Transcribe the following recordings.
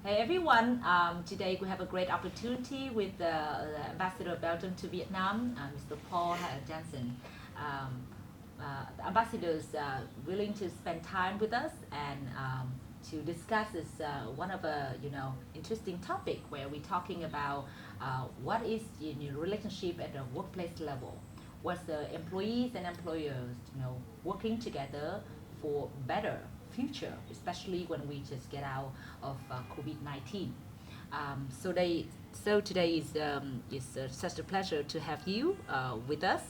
Hey everyone, today we have a great opportunity with the Ambassador of Belgium to Vietnam, Mr. Paul Jansen. Um, the Ambassador is willing to spend time with us and to discuss this one of a interesting topic where we're talking about what is your relationship at the workplace level. What's the employees and employers working together for better future, especially when we just get out of COVID-19. So today is such a pleasure to have you with us.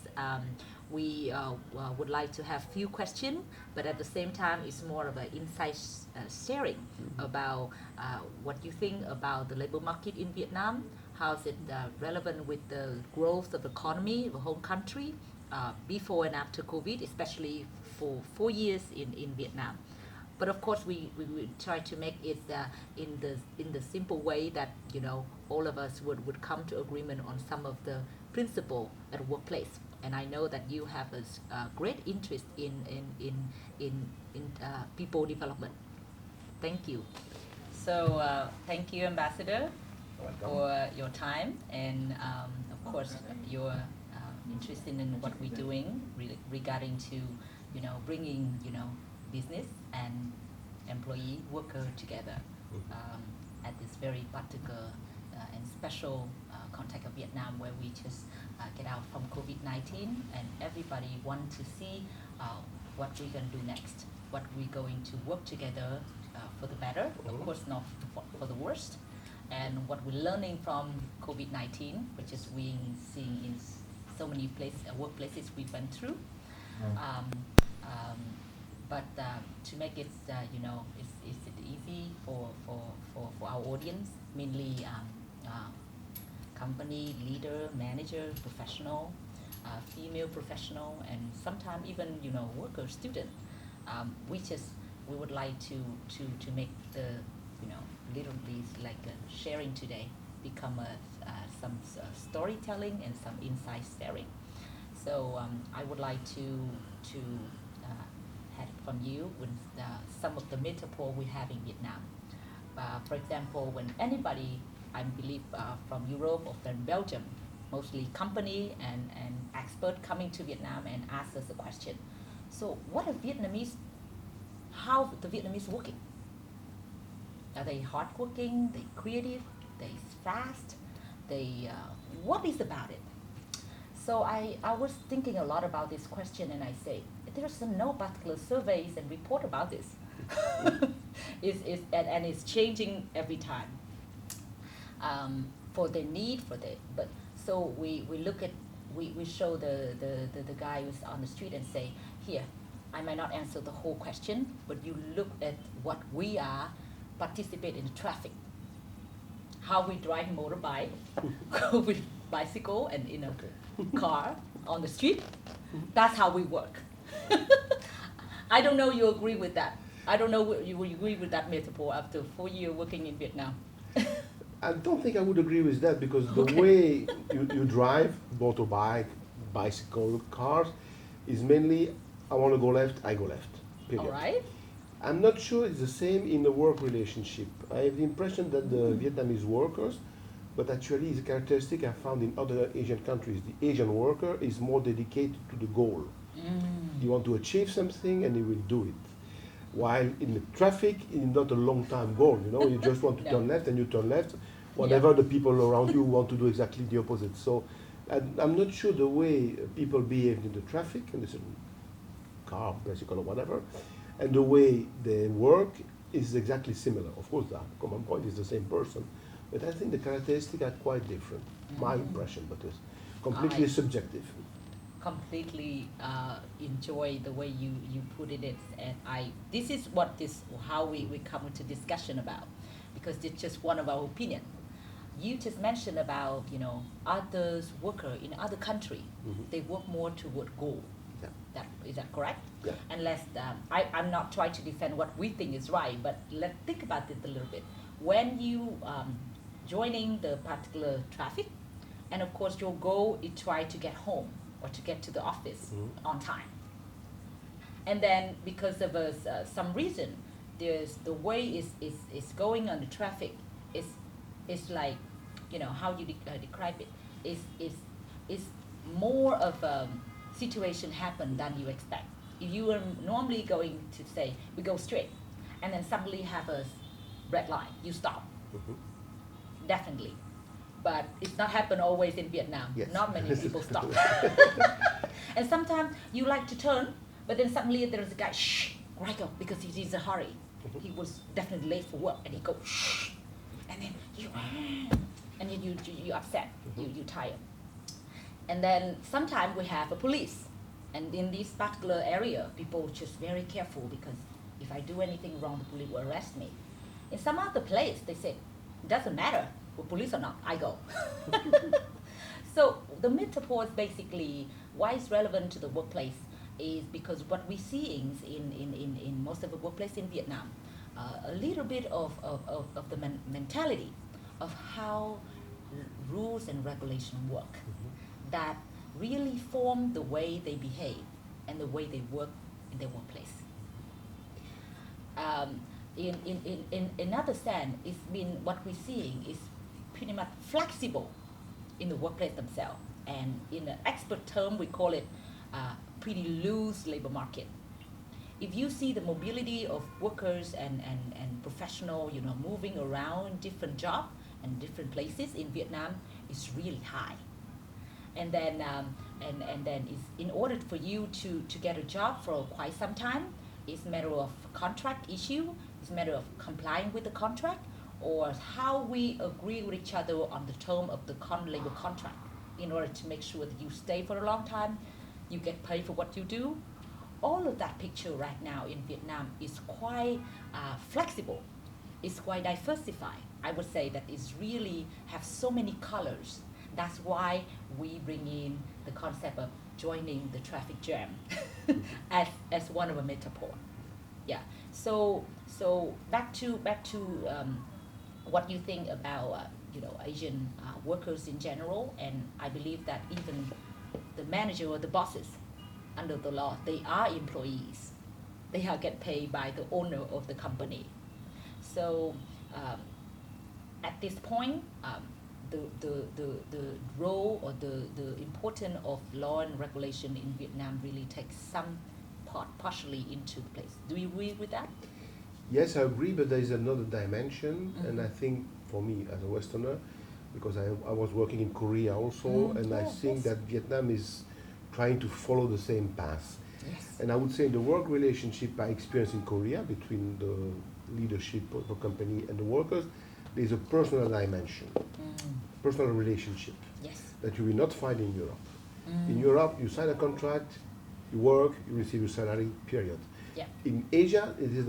We would like to have few questions, but at the same time, it's more of an insight sharing about what you think about the labor market in Vietnam. How is it relevant with the growth of the economy of the whole country before and after COVID, especially for 4 years in Vietnam. But of course, we try to make it in the simple way that all of us would come to agreement on some of the principle at a workplace. And I know that you have a great interest in people development. Thank you. So thank you, Ambassador, for your time and of course your interested in what we're doing regarding to bringing business and employee worker together at this very particular and special context of Vietnam where we just get out from COVID-19 and everybody want to see what we're going to do next, what we're going to work together for the better, of course not for the worst, and what we're learning from COVID-19, which is we seeing in so many workplaces we went through. Um, um, but to make it, is it easy for our audience, mainly company leader, manager, professional, female professional, and sometimes even worker, student. We would like to make the literally like sharing today become some storytelling and some insight sharing. So I would like to have from you with some of the metaphor we have in Vietnam. For example, when anybody, I believe from Europe or from Belgium, mostly company and expert coming to Vietnam and ask us a question. So what are Vietnamese, how the Vietnamese working? Are they hardworking, they creative, they fast, they, what is about it? So I was thinking a lot about this question and I say, there's no particular surveys and report about this. And it's changing every time for the need for the, but so we look at, we show the guy who's on the street and say, here, I might not answer the whole question, but you look at what we are, participate in the traffic, how we drive motorbike, with bicycle and in a car on the street. That's how we work. I don't know you agree with that. I don't know you agree with that metaphor after 4 years working in Vietnam. I don't think I would agree with that because the way you drive, motorbike, bicycle, cars, is mainly I want to go left, I go left. Period. All right. I'm not sure it's the same in the work relationship. I have the impression that the Vietnamese workers, but actually it's a characteristic I found in other Asian countries. The Asian worker is more dedicated to the goal. You want to achieve something and he will do it. While in the traffic, it's not a long time goal, you just want to turn left and you turn left, whatever the people around you want to do exactly the opposite. So I'm not sure the way people behave in the traffic, in this car, bicycle or whatever, and the way they work is exactly similar. Of course, the common point is the same person, but I think the characteristics are quite different. My impression, but it's completely subjective. Completely enjoy the way you put it, and this is how we come into discussion about, because it's just one of our opinion. You just mentioned about others worker in other country, they work more toward goal. Yeah. Is that correct? Yeah. Unless I'm not trying to defend what we think is right, but let's think about it a little bit. When you joining the particular traffic, and of course your goal is try to get home or to get to the office on time. And then because of some reason there's the way is going on the traffic is like, you know, how you describe it, is more of a situation happen than you expect. If you are normally going to say we go straight, and then suddenly have a red line, you stop. Mhm. Definitely. But it's not happen always in Vietnam. Yes. Not many people stop. And sometimes you like to turn, but then suddenly there's a guy, shh, right go, because he's in a hurry. He was definitely late for work, and he goes, shh, and then and then you upset, you tired. And then sometimes we have a police, and in this particular area, people just very careful, because if I do anything wrong, the police will arrest me. In some other place, they say, it doesn't matter, for police or not, I go. So the metaphor is basically why it's relevant to the workplace is because what we're seeing in most of the workplace in Vietnam, a little bit of the mentality of how rules and regulation work that really form the way they behave and the way they work in their workplace. In another sense, it's been what we're seeing is pretty much flexible in the workplace themselves, and in an expert term we call it pretty loose labor market. If you see the mobility of workers and professional, you know, moving around different jobs and different places in Vietnam, is really high. And then it's, in order for you to get a job for quite some time, it's a matter of contract issue, it's a matter of complying with the contract, or how we agree with each other on the term of the labor contract in order to make sure that you stay for a long time, you get paid for what you do. All of that picture right now in Vietnam is quite flexible, it's quite diversified. I would say that it's really have so many colors. That's why we bring in the concept of joining the traffic jam as one of a metaphor. Yeah. So back to what you think about you know, Asian workers in general, and I believe that even the manager or the bosses under the law, they are employees. They are get paid by the owner of the company. So at this point, the role or the importance of law and regulation in Vietnam really takes some part partially into place. Do you agree with that? Yes, I agree, but there is another dimension, and I think for me as a Westerner, because I was working in Korea also, and I think that Vietnam is trying to follow the same path. Yes. And I would say the work relationship I experienced in Korea between the leadership of the company and the workers, there's a personal dimension, personal relationship Yes. that you will not find in Europe. In Europe, you sign a contract, you work, you receive your salary, period. Yeah. In Asia, it is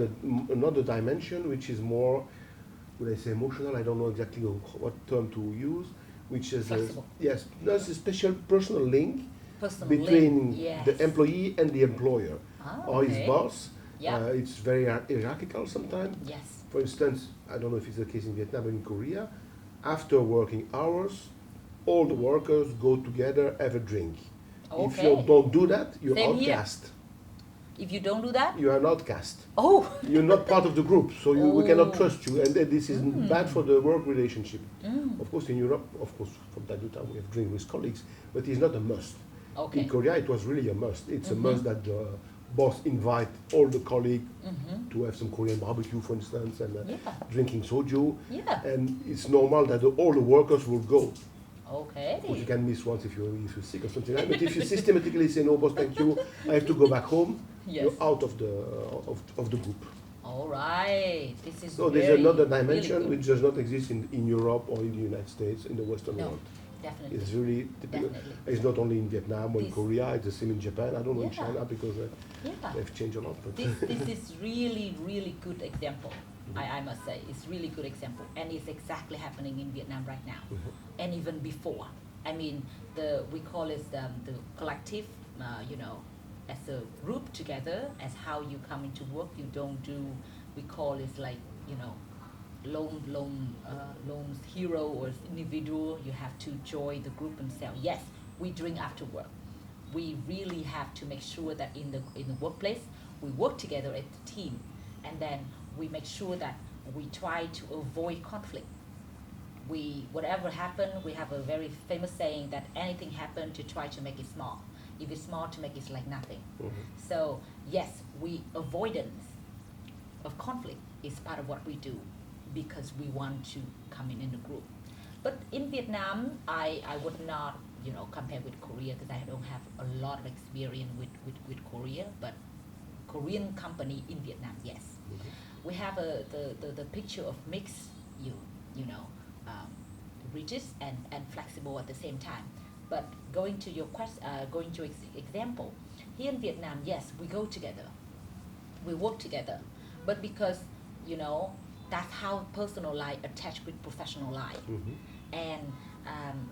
another dimension which is more, would I say emotional? I don't know exactly what term to use, which is yes, there's a special personal link between yes. the employee and the employer or his Okay. boss. Yeah. It's very hierarchical sometimes. Yes. For instance, I don't know if it's the case in Vietnam, but in Korea, after working hours, all the workers go together, have a drink. If you Okay. don't do that, you're Same here. outcast. If you don't do that, You are an outcast. oh. You're not part of the group, so we cannot Oh. trust you, and this is bad for the work relationship. Mm. Of course, in Europe, of course, from time to time we have drink with colleagues, but it's not a must. Okay. In Korea, it was really a must. It's a must that the boss invite all the colleagues to have some Korean barbecue, for instance, and Yeah. drinking soju. Yeah. And it's normal that all the workers will go. Okay. Of course, you can miss once if you're sick or something like that. But if you systematically say, no, boss, thank you, I have to go back home, Yes. you're out of the group. All right. This is So there's very, another really dimension good. which does not exist in Europe or in the United States, in the Western No, world. definitely. It's really typical. Definitely. It's not only in Vietnam or in This- Korea, it's the same in Japan. I don't know in Yeah. China because Yeah. they've changed a lot. But This is really good example. I must say it's really good example, and it's exactly happening in Vietnam right now, and even before. I mean, we call it the collective, you know, as a group together, as how you come into work. You don't do, we call it like, you know, lone hero or individual. You have to join the group themselves. Yes, we drink after work. We really have to make sure that in the workplace we work together as a team, and then we make sure that we try to avoid conflict. Whatever happen, we have a very famous saying that anything happen to try to make it small. If it's small, to make it like nothing. So yes, avoidance of conflict is part of what we do because we want to come in the group. But in Vietnam, I would not, compare with Korea because I don't have a lot of experience with Korea, but Korean company in Vietnam, yes. We have the picture of mixed, rigid and flexible at the same time. But going to your example, here in Vietnam, yes, we go together, we work together, but because that's how personal life attached with professional life, and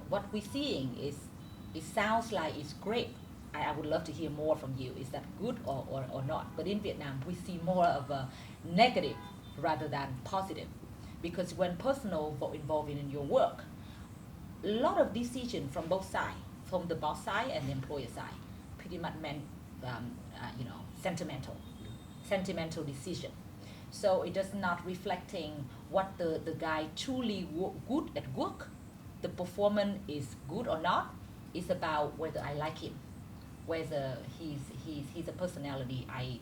what we're seeing is it sounds like it's great. I would love to hear more from you. Is that good or not? But in Vietnam, we see more of a negative rather than positive, because when personal involved in your work, a lot of decision from both sides, from the boss side and the employer side, pretty much meant, sentimental decision. So it does not reflecting what the guy truly good at work, the performance is good or not. It's about whether I like him, whether he's a personality I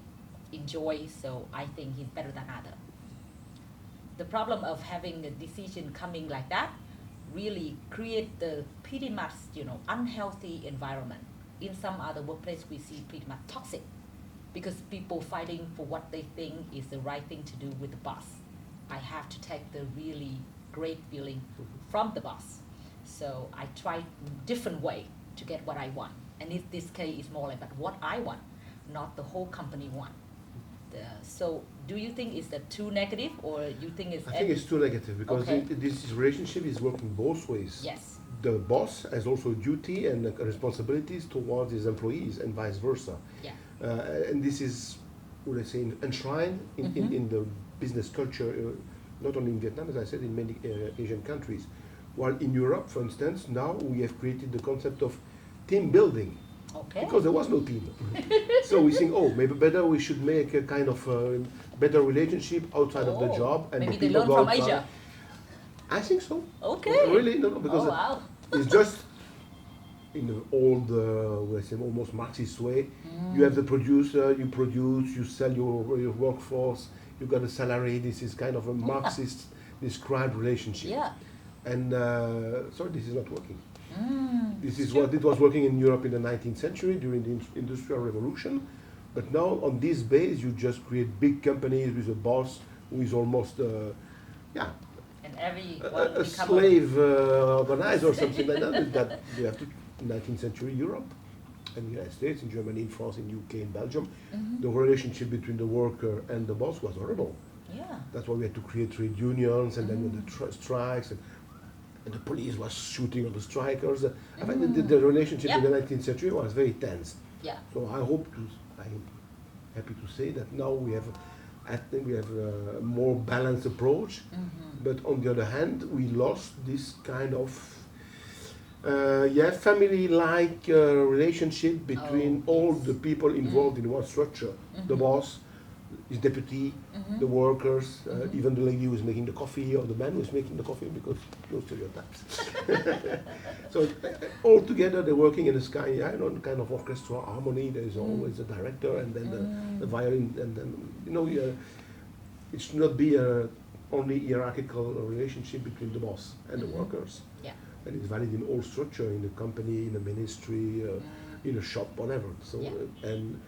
enjoy, so I think he's better than other. The problem of having a decision coming like that really create the pretty much unhealthy environment. In some other workplace we see pretty much toxic because people fighting for what they think is the right thing to do with the boss. I have to take the really great feeling from the boss. So I try different way to get what I want. And in this case is more like but what I want, not the whole company want. So do you think it's too negative or you think it's... I think it's too negative because this relationship is working both ways. Yes. The boss has also duty and responsibilities towards his employees and vice versa. Yeah. And this is, would I say, enshrined in the business culture, not only in Vietnam, as I said, in many Asian countries. While in Europe, for instance, now we have created the concept of team building. Okay. Because there was no team. So we think, maybe better we should make a kind of better relationship outside of the job. And maybe the they people learn go from outside. Asia. I think so. Okay. Really, no, because wow. it's just in the old, let's say, almost Marxist way. You have the producer, you produce, you sell your workforce, you got a salary. This is kind of a Marxist described relationship. Yeah. And so this is not working. This is what it was working in Europe in the 19th century during the Industrial Revolution. But now on this base, you just create big companies with a boss who is almost, And a slave organizer or something like that. That we have to 19th century Europe and the United States, in Germany, in France, in UK, in Belgium. The relationship between the worker and the boss was horrible. Yeah. That's why we had to create trade unions, and then when the strikes, and the police was shooting on the strikers. I think the relationship in the 19th century was very tense. Yeah. So I'm happy to say that now we have a more balanced approach. But on the other hand, we lost this kind of family-like relationship between all the people involved in one structure. The boss, his deputy, the workers, even the lady who is making the coffee or the man who is making the coffee, because no stereotypes. So all together they're working in this kind of orchestra harmony. There is always a director and then the violin, and then it should not be only hierarchical relationship between the boss and the workers. Yeah. And it's valid in all structure, in the company, in the ministry, in a shop, whatever. So and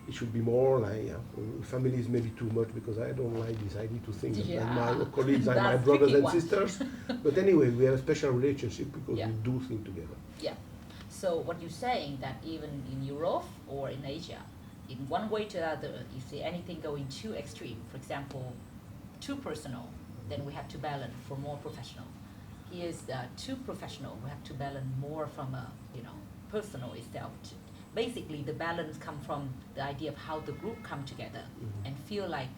it should be more like families maybe too much, because I don't like this idea to think that my colleagues are my brothers and sisters. But anyway, we have a special relationship because we do things together. Yeah. So what you're saying that even in Europe or in Asia, in one way to the other, you see anything going too extreme, for example, too personal, then we have to balance for more professional. Here's too professional, we have to balance more from a personal itself. Basically, the balance comes from the idea of how the group come together and feel like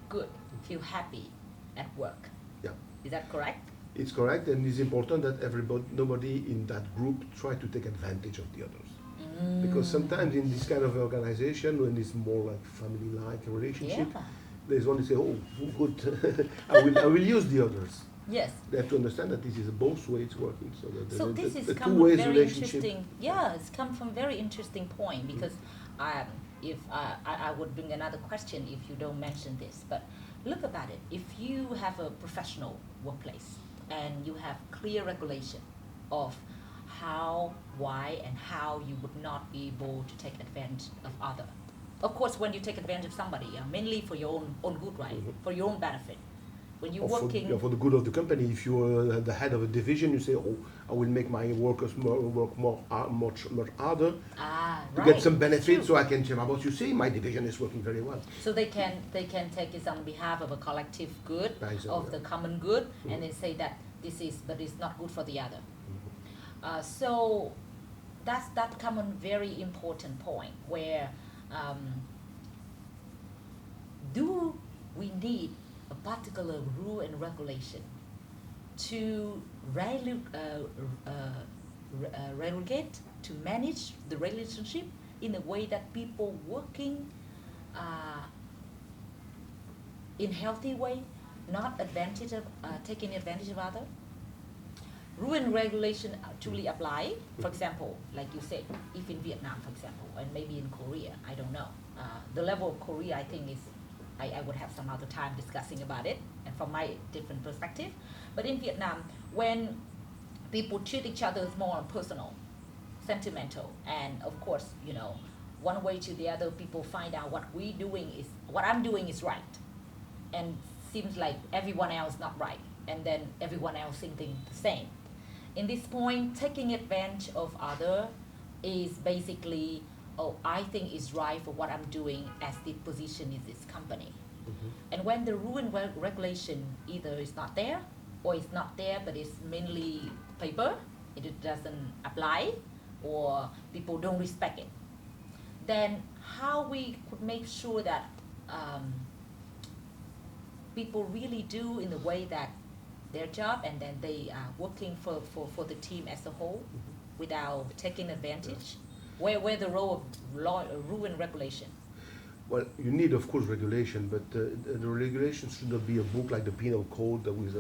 good, feel happy at work. Yeah. Is that correct? It's correct, and it's important that nobody in that group try to take advantage of the others. Because sometimes in this kind of organization, when it's more like family-like relationship, There's only say, oh, good, I will use the others. Yes. They have to understand that this is both ways working. So So this is the come two from ways very relationship. interesting. Yeah, it's come from very interesting point because if I would bring another question if you don't mention this, but look about it. If you have a professional workplace and you have clear regulation of how, why, and how you would not be able to take advantage of other. Of course, when you take advantage of somebody, mainly for your own good, right? For your own benefit. When you're Or working for the good of the company. If you're the head of a division, you say, "Oh, I will make my workers work much harder to get some benefits, so I can change my boss." You say, "My division is working very well." So they can take it on behalf of a collective good, of the common good, and then say that this is, but it's not good for the other. So that common very important point where do we need a particular rule and regulation to regulate, to manage the relationship in a way that people working in healthy way, not advantage of taking advantage of other. Rule and regulation truly apply. For example, like you said, if in Vietnam, for example, and maybe in Korea, I don't know. The level of Korea, I think, is I would have some other time discussing about it and from my different perspective. But in Vietnam, when people treat each other as more personal, sentimental, and of course, one way to the other, people find out what I'm doing is right, and seems like everyone else not right, and then everyone else thinking the same. In this point, taking advantage of other is basically, oh, I think it's right for what I'm doing as the position in this company. And when the rule and regulation either is not there, or it's not there but it's mainly paper, it doesn't apply, or people don't respect it, then how we could make sure that people really do in the way that their job, and then they are working for the team as a whole without taking advantage? Where the role of law, rule and regulation? Well, you need, of course, regulation, but the regulation should not be a book like the penal code with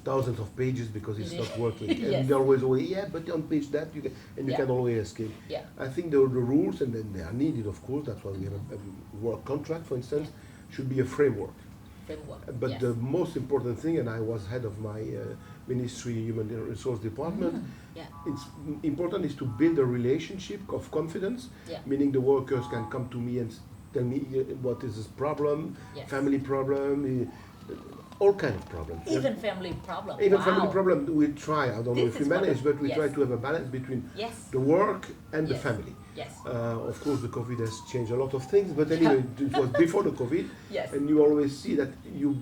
thousands of pages because it's not working. Yes. And they always always, yeah, but on page that, you can always escape. Yeah. I think the rules, and then they are needed, of course, that's why we have a work contract, for instance, should be a framework. But yes. the most important thing, and I was head of my ministry human resource department, it's important is to build a relationship of confidence, meaning the workers can come to me and tell me what is this problem, family problem, all kind of problems. Even family problem. Even family problem, we try, I don't know if we manage, but we try to have a balance between the work and the family. Yes. Of course, the COVID has changed a lot of things, but anyway, it was before the COVID, and you always see that you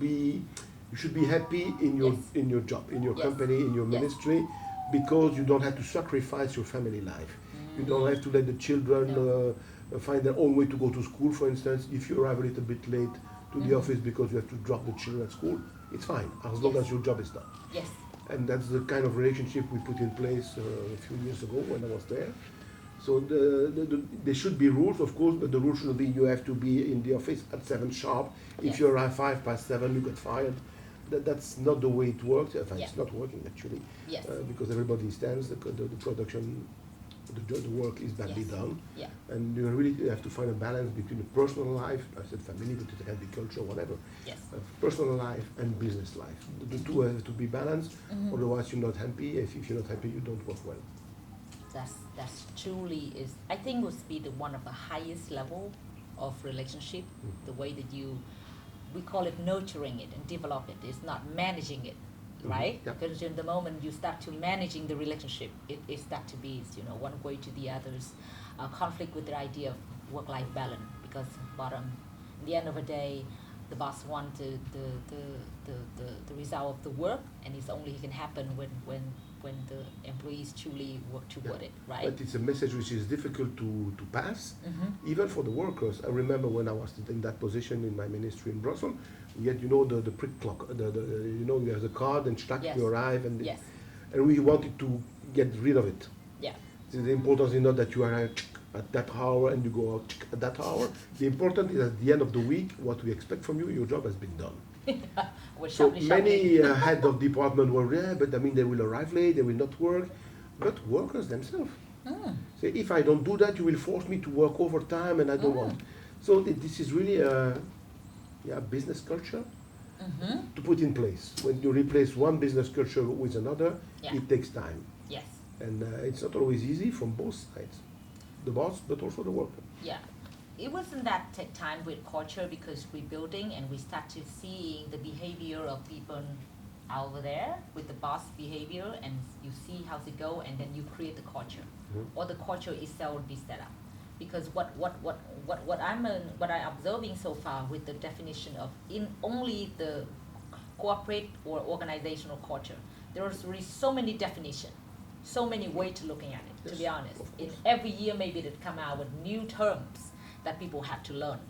should be happy in your job, in your company, in your ministry, because you don't have to sacrifice your family life. You don't have to let the children find their own way to go to school, for instance. If you arrive a little bit late to the office because you have to drop the children at school, it's fine, as long as your job is done. Yes. And that's the kind of relationship we put in place a few years ago when I was there. So there should be rules, of course, but the rule should be you have to be in the office at 7 sharp. If you arrive 5 past 7, you get fired. That's not the way it works. It's not working, actually. Yes. Because everybody stands, the production, the work is badly done. Yeah. And you really have to find a balance between the personal life, I said family, but it can be culture, whatever. Yes. Personal life and business life. The two have to be balanced, otherwise you're not happy. If you're not happy, you don't work well. That's truly is, I think, would be one of the highest level of relationship. The way that we call it nurturing it and develop it. It's not managing it, right? Because in the moment you start to managing the relationship, it start to be one way to the others, conflict with the idea of work-life balance. Because at the end of the day, the boss wants the result of the work, and it's only can happen when the employees truly work toward it, right? But it's a message which is difficult to pass, even for the workers. I remember when I was in that position in my ministry in Brussels, we had, the prick clock, you have the card and stack, you arrive, and we wanted to get rid of it. Yeah. The importance is not that you arrive at that hour and you go out at that hour. The important is at the end of the week, what we expect from you, your job has been done. We're So sharply, many sharply. head of department were, yeah, but I mean, they will arrive late, they will not work. But workers themselves say, if I don't do that, you will force me to work overtime and I don't want. So this is really a business culture to put in place. When you replace one business culture with another, Yeah. it takes time. Yes. And it's not always easy from both sides, the boss, but also the worker. Yeah. It wasn't that take time with culture because we're building and we start to seeing the behavior of people over there with the boss behavior and you see how's it go and then you create the culture. Or the culture itself will be set up. Because what I'm observing so far with the definition of in only the corporate or organizational culture, there's really so many definitions, so many ways to looking at it, to be Yes, honest. of In course. every year maybe they come out with new terms that people have to learn.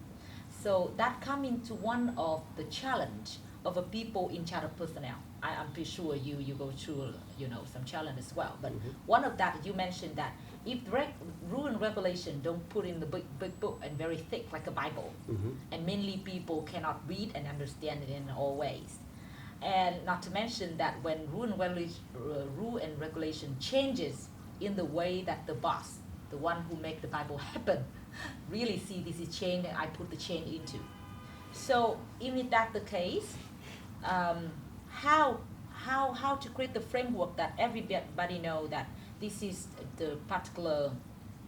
So that come into one of the challenge of a people in charge of personnel. I'm pretty sure you go through some challenge as well. But one of that you mentioned that if rule and regulation don't put in the big book and very thick like a Bible, and mainly people cannot read and understand it in all ways. And not to mention that when rule and regulation changes in the way that the boss, the one who make the Bible happen, really see this is change and I put the change into. So if that's the case, how to create the framework that everybody know that this is the particular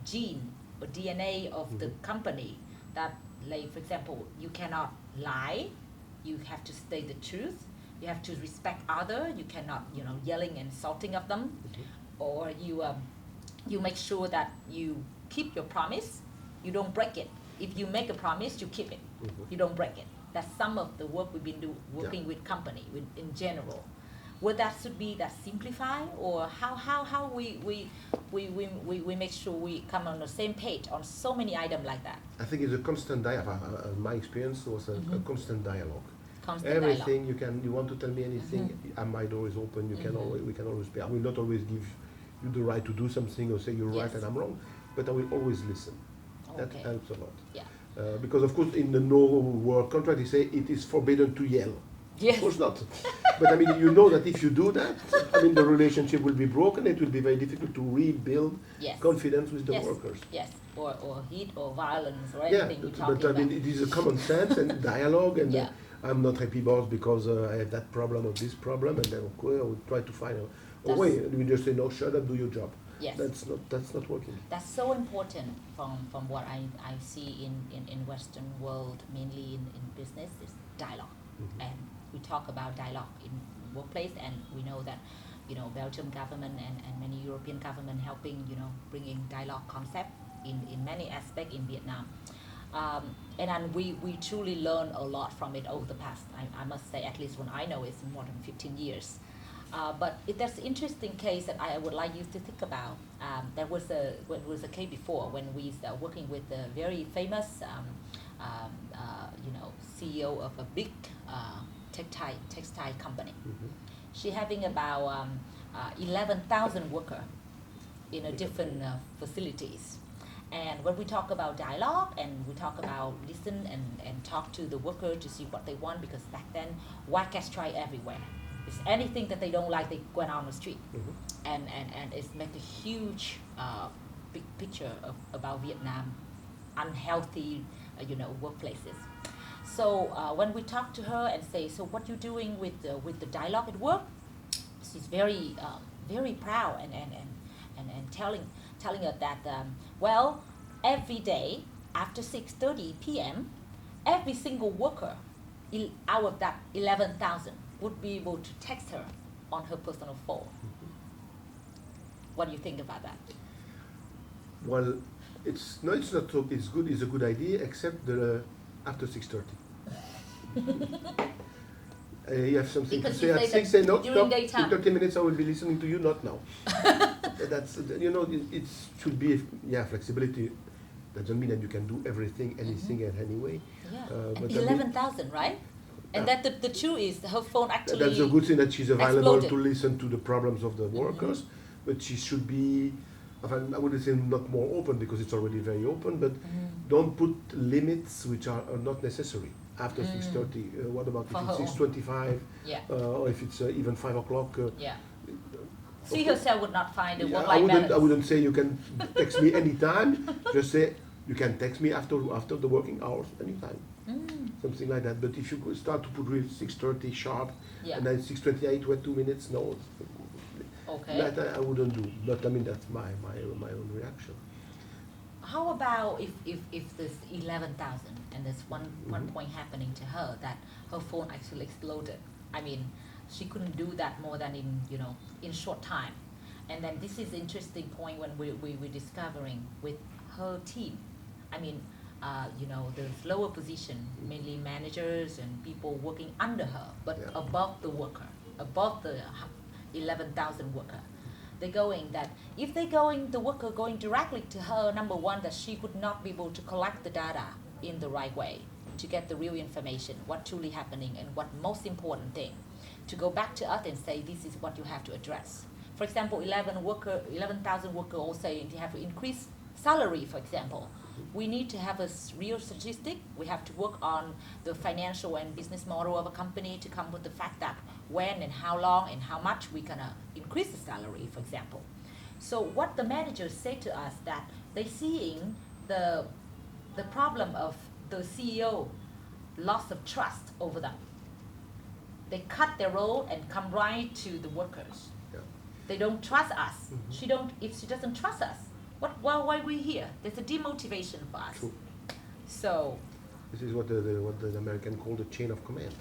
gene or DNA of the company that, like for example, you cannot lie, you have to say the truth, you have to respect other, you cannot yelling and insulting of them, or you make sure that you keep your promise, you don't break it. If you make a promise, you keep it, you don't break it. That's some of the work we've been working with company in general. Would that should be that simplify, or how we make sure we come on the same page on so many items like that? I think it's a constant dialogue. My experience was a constant dialogue. Constant Everything dialogue. you want to tell me anything, my door is open. We can always pay. I will not always give you the right to do something or say you're right Yes. and I'm wrong, but I will always listen. That Okay. helps a lot. Yeah. Because of course in the no work contract they say it is forbidden to yell. Yes. Of course not. But I mean, you know that if you do that, I mean, the relationship will be broken. It will be very difficult to rebuild Yes. confidence with the Yes. workers. Yes. Or heat or violence or Yeah, anything you're but talking I mean, about. it is a common sense and dialogue. And Yeah. I'm not happy, boss, because I have that problem or this problem, and then okay, I will try to find a That's- way. And we just say, no, shut up, do your job. Yes. That's not working. That's so important from what I see in Western world, mainly in business, is dialogue. And we talk about dialogue in workplace, and we know that Belgium government and many European government helping bringing dialogue concept in many aspects in Vietnam. And then we truly learn a lot from it over the past, I must say, at least when I know it's more than 15 years. But there's an interesting case that I would like you to think about. There was a case before when we were working with a very famous CEO of a big textile company. She having about 11,000 workers in a different facilities. And when we talk about dialogue and we talk about listen and talk to the worker to see what they want, because back then white cat strike everywhere. It's anything that they don't like, they go out on the street. And it's make a huge big picture about Vietnam unhealthy workplaces. So when we talk to her and say, so what you doing with the dialogue at work, she's very proud and telling us that well, every day after 6:30 p.m. every single worker out of that 11,000 would be able to text her on her personal phone. What do you think about that? Well, it's not so. It's good. It's a good idea, except after 6:30. You have something Because to you say say at 6. that Say no, during stop. daytime. In 30 minutes, I will be listening to you. Not now. That's it should be flexibility. Doesn't mean that you can do everything, anything, and anyway. Yeah, but and 11,000, right? And that the truth is her phone actually. That's a good thing that she's available exploded. to listen to the problems of the workers, but she should be I wouldn't say not more open because it's already very open, but don't put limits which are not necessary after 6:30. What about For if her it's own. 6:25 Yeah. or if it's even 5 o'clock? Yeah. She herself would not find the Yeah, work-life balance. I wouldn't say you can text me anytime. Just say you can text me after the working hours anytime. Something like that. But if you could start to put real 6:30 sharp, Yeah. and then 6:28 wait 2 minutes, no. Okay. That I wouldn't do. But I mean that's my own reaction. How about if there's 11,000 and there's one point happening to her that her phone actually exploded? I mean, she couldn't do that more than in short time. And then this is interesting point when we're discovering with her team. I mean, there's lower position, mainly managers and people working under her, but Yeah. above the worker, above the 11,000 worker. They're going that if the worker going directly to her, number one, that she would not be able to collect the data in the right way to get the real information, what truly happening, and what most important thing, to go back to us and say this is what you have to address. For example, 11,000 worker all saying they have to increase salary, for example. We need to have a real statistic. We have to work on the financial and business model of a company to come with the fact that when and how long and how much we're gonna increase the salary, for example. So what the managers say to us that they're seeing the problem of the CEO loss of trust over them. They cut their role and come right to the workers. Yeah. They don't trust us. If she doesn't trust us, why are we here? There's a demotivation for us. True. So. This is what the American call the chain of command.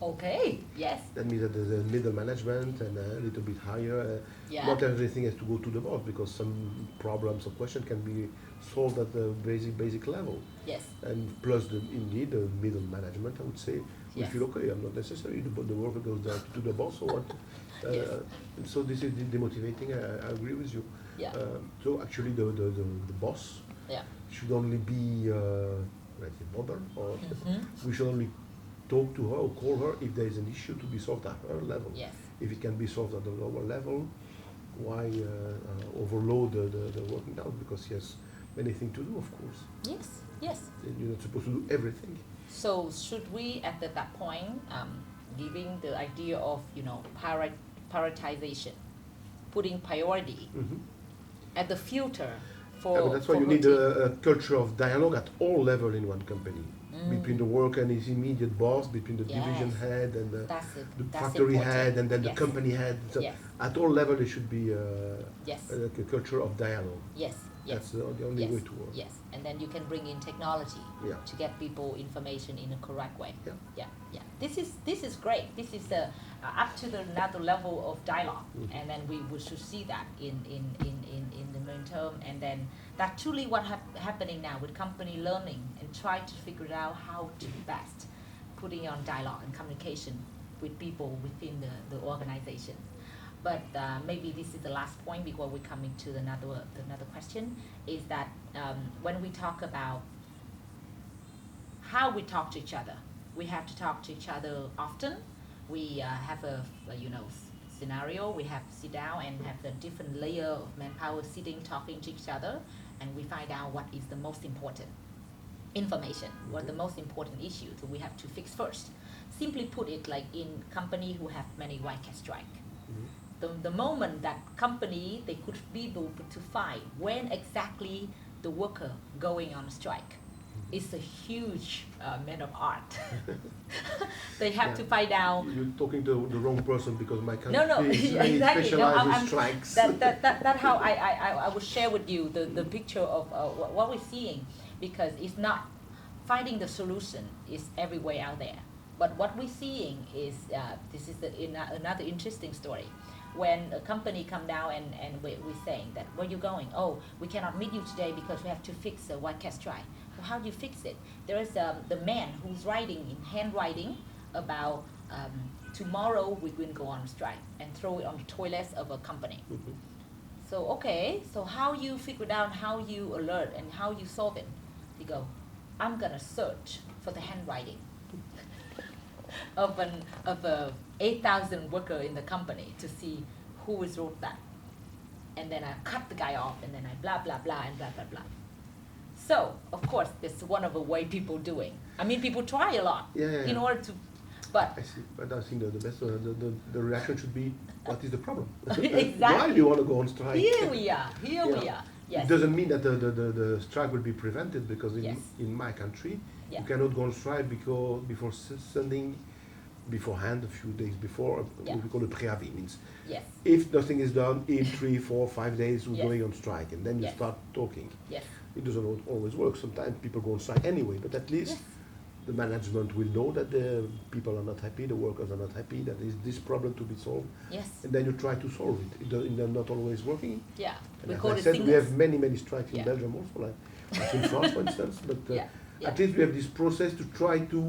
Okay. Yes. That means that there's a middle management and a little bit higher. Yeah. Not everything has to go to the boss because some problems or questions can be solved at the basic level. Yes. And plus, indeed, the middle management, I would say, we Yes. feel okay. I'm not necessary. The worker goes down to the boss or what. Yes. So this is demotivating. I agree with you. Yeah. So actually, the boss Yeah. should only be like a mother, or we should only talk to her or call her if there is an issue to be solved at her level. Yes. If it can be solved at the lower level, why overload the working out? Because he has many things to do, of course. Yes. Yes. And you're not supposed to do everything. So should we, at that point, giving the idea of prioritization, putting priority at the filter for? Yeah, but that's why for you her need team? a culture of dialogue at all levels in one company. Between the worker and his immediate boss, between the division Yes. head and the That's factory important. head, and then the Yes. company head. So Yes. at all levels, there should be Yes. a culture of dialogue. Yes. Yes. That's the only Yes. way to work. Yes, and then you can bring in technology Yeah. to get people information in a correct way. Yeah. Yeah, yeah. This is great. This is up to another level of dialogue, and then we should see that in the main term, and then that's truly what happening now with company learning and try to figure out how to best putting on dialogue and communication with people within the organization. But maybe this is the last point before we come into another question, is that when we talk about how we talk to each other, we have to talk to each other often. We have a scenario. We have to sit down and have the different layer of manpower sitting, talking to each other, and we find out what is the most important information, what the most important issues that we have to fix first. Simply put it, like in company who have many white cat strike. The moment that company, they could be able to find when exactly the worker going on strike is a huge matter of art. They have to find out. You're talking to the wrong person because my country No, is exactly. specialized in I'm strikes. That's how I will share with you the picture of what we're seeing, because it's not finding the solution is everywhere out there. But what we're seeing is this is another interesting story. When a company come down and we're saying that, where you going? Oh, we cannot meet you today because we have to fix a white cat strike. Well, how do you fix it? There is the man who's writing in handwriting about tomorrow we're going to go on strike and throw it on the toilets of a company. So okay, so how you figure out how you alert and how you solve it? You go, I'm gonna search for the handwriting of a 8,000 worker in the company to see who has wrote that. and then I cut the guy off, and then I blah, blah, blah, and blah, blah, blah. So, of course, that's one of the way people doing. I mean, people try a lot in order to, but I see, but I think the best, the reaction should be, what is the problem? exactly. Why do you want to go on strike? Here we are, we are. Yes. It doesn't mean that the strike will be prevented, because Yes. in my country, Yeah. you cannot go on strike because before sending beforehand, a few days before, Yeah. what we call a préavis, means Yes, if nothing is done in 3, 4, 5 days, we're Yes. going on strike, and then you Yes. start talking. yes, It doesn't always work. Sometimes people go on strike anyway, but at least Yes. the management will know that the people are not happy, the workers are not happy, that there is this problem to be solved, yes, and then you try to solve it. They're not always working. yeah. And We as call I it said, we singles. have many strikes in Yeah. Belgium also, like in France, for instance. But Yeah, yeah. at least we have this process to try to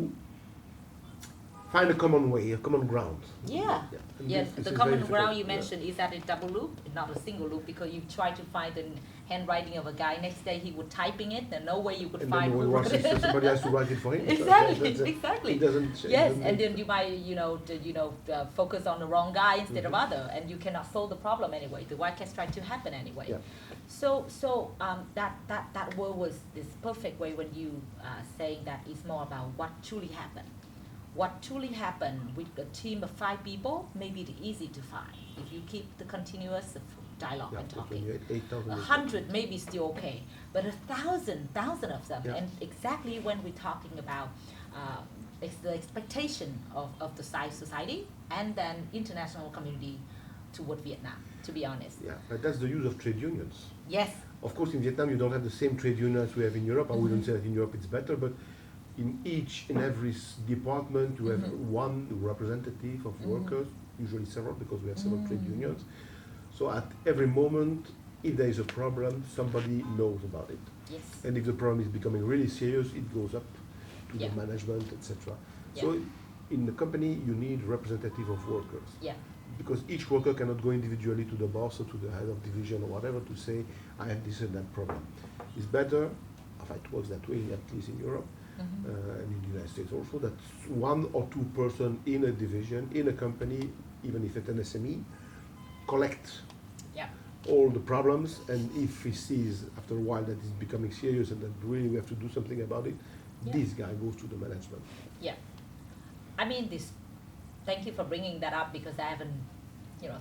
find a common way, a common ground. Yeah. And Yes, this the is common very ground you difficult. mentioned is that a double loop, not a single loop, because you try to find the handwriting of a guy. Next day he would typing it, and no way you could And find then who once wrote it. somebody has to write it for him. So Exactly, that's exactly. It doesn't change. Yes, doesn't and make- then you might, focus on the wrong guy instead of Mhm. other, and you cannot solve the problem anyway. The white cats try to happen anyway. Yeah. So that word was this perfect way when you saying that it's more about what truly happened. What truly happened with a team of 5 people may be easy to find if you keep the continuous dialogue Yeah, and but talking. when you had 8,000 100 maybe still okay, but 1,000 of them, Yeah. and exactly when we're talking about it's the expectation of the society and then international community toward Vietnam, to be honest. Yeah, but that's the use of trade unions. Yes, Of course, in Vietnam, you don't have the same trade union as we have in Europe. I wouldn't say that in Europe it's better, but in each and every department, you have one representative of workers, usually several, because we have several trade unions. So at every moment, if there is a problem, somebody knows about it. yes, And if the problem is becoming really serious, it goes up to Yeah. the management, etc. Yeah. So in the company, you need representative of workers. yeah, Because each worker cannot go individually to the boss or to the head of division or whatever to say, I have this and that problem. It's better, if it works that way, at least in Europe, and in the United States also, that one or two person in a division, in a company, even if it's an SME, collect yeah, all the problems, and if he sees after a while that it's becoming serious and that really we have to do something about it, Yeah. this guy goes to the management. yeah. I mean this. Thank you for bringing that up because I haven't,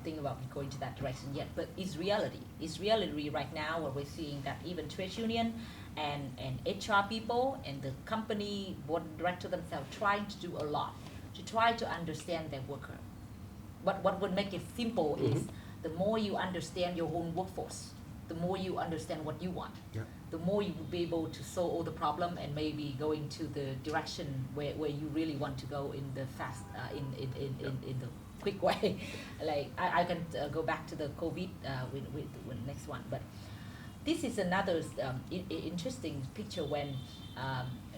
think about going to that direction yet. But it's reality. It's reality right now where we're seeing that even trade union and HR people and the company board director themselves trying to do a lot to try to understand their worker. What would make it simple is the more you understand your own workforce, the more you understand what you want. Yeah. The more you will be able to solve all the problem and maybe going to the direction where you really want to go in the fast in the quick way. Like I can go back to the COVID with next one, but this is another interesting picture when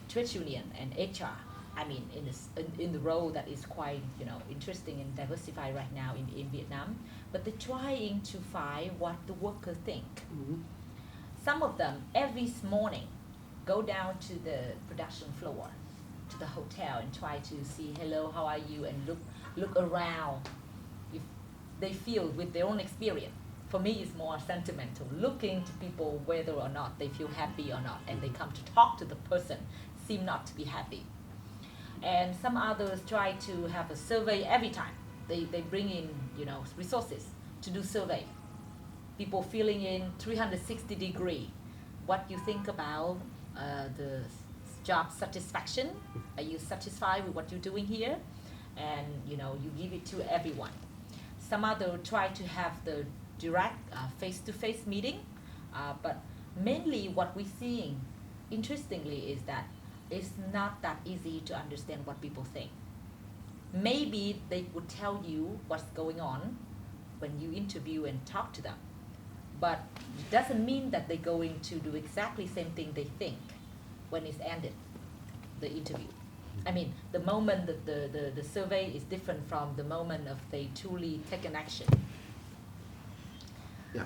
trade union and HR. I mean, in the role that is quite interesting and diversified right now in Vietnam, but they're trying to find what the workers think. Some of them every morning go down to the production floor, to the hotel, and try to see hello, how are you, and look around. If they feel with their own experience. For me, it's more sentimental, looking to people whether or not they feel happy or not, and they come to talk to the person, seem not to be happy. And some others try to have a survey every time. They bring in resources to do survey. People feeling in 360 degree. What you think about the job satisfaction? Are you satisfied with what you're doing here? And you give it to everyone. Some other try to have the direct face-to-face meeting, but mainly what we're seeing, interestingly, is that it's not that easy to understand what people think. Maybe they would tell you what's going on when you interview and talk to them, but it doesn't mean that they're going to do exactly the same thing they think when it's ended, the interview. I mean, the moment that the survey is different from the moment of they truly take an action. Yeah.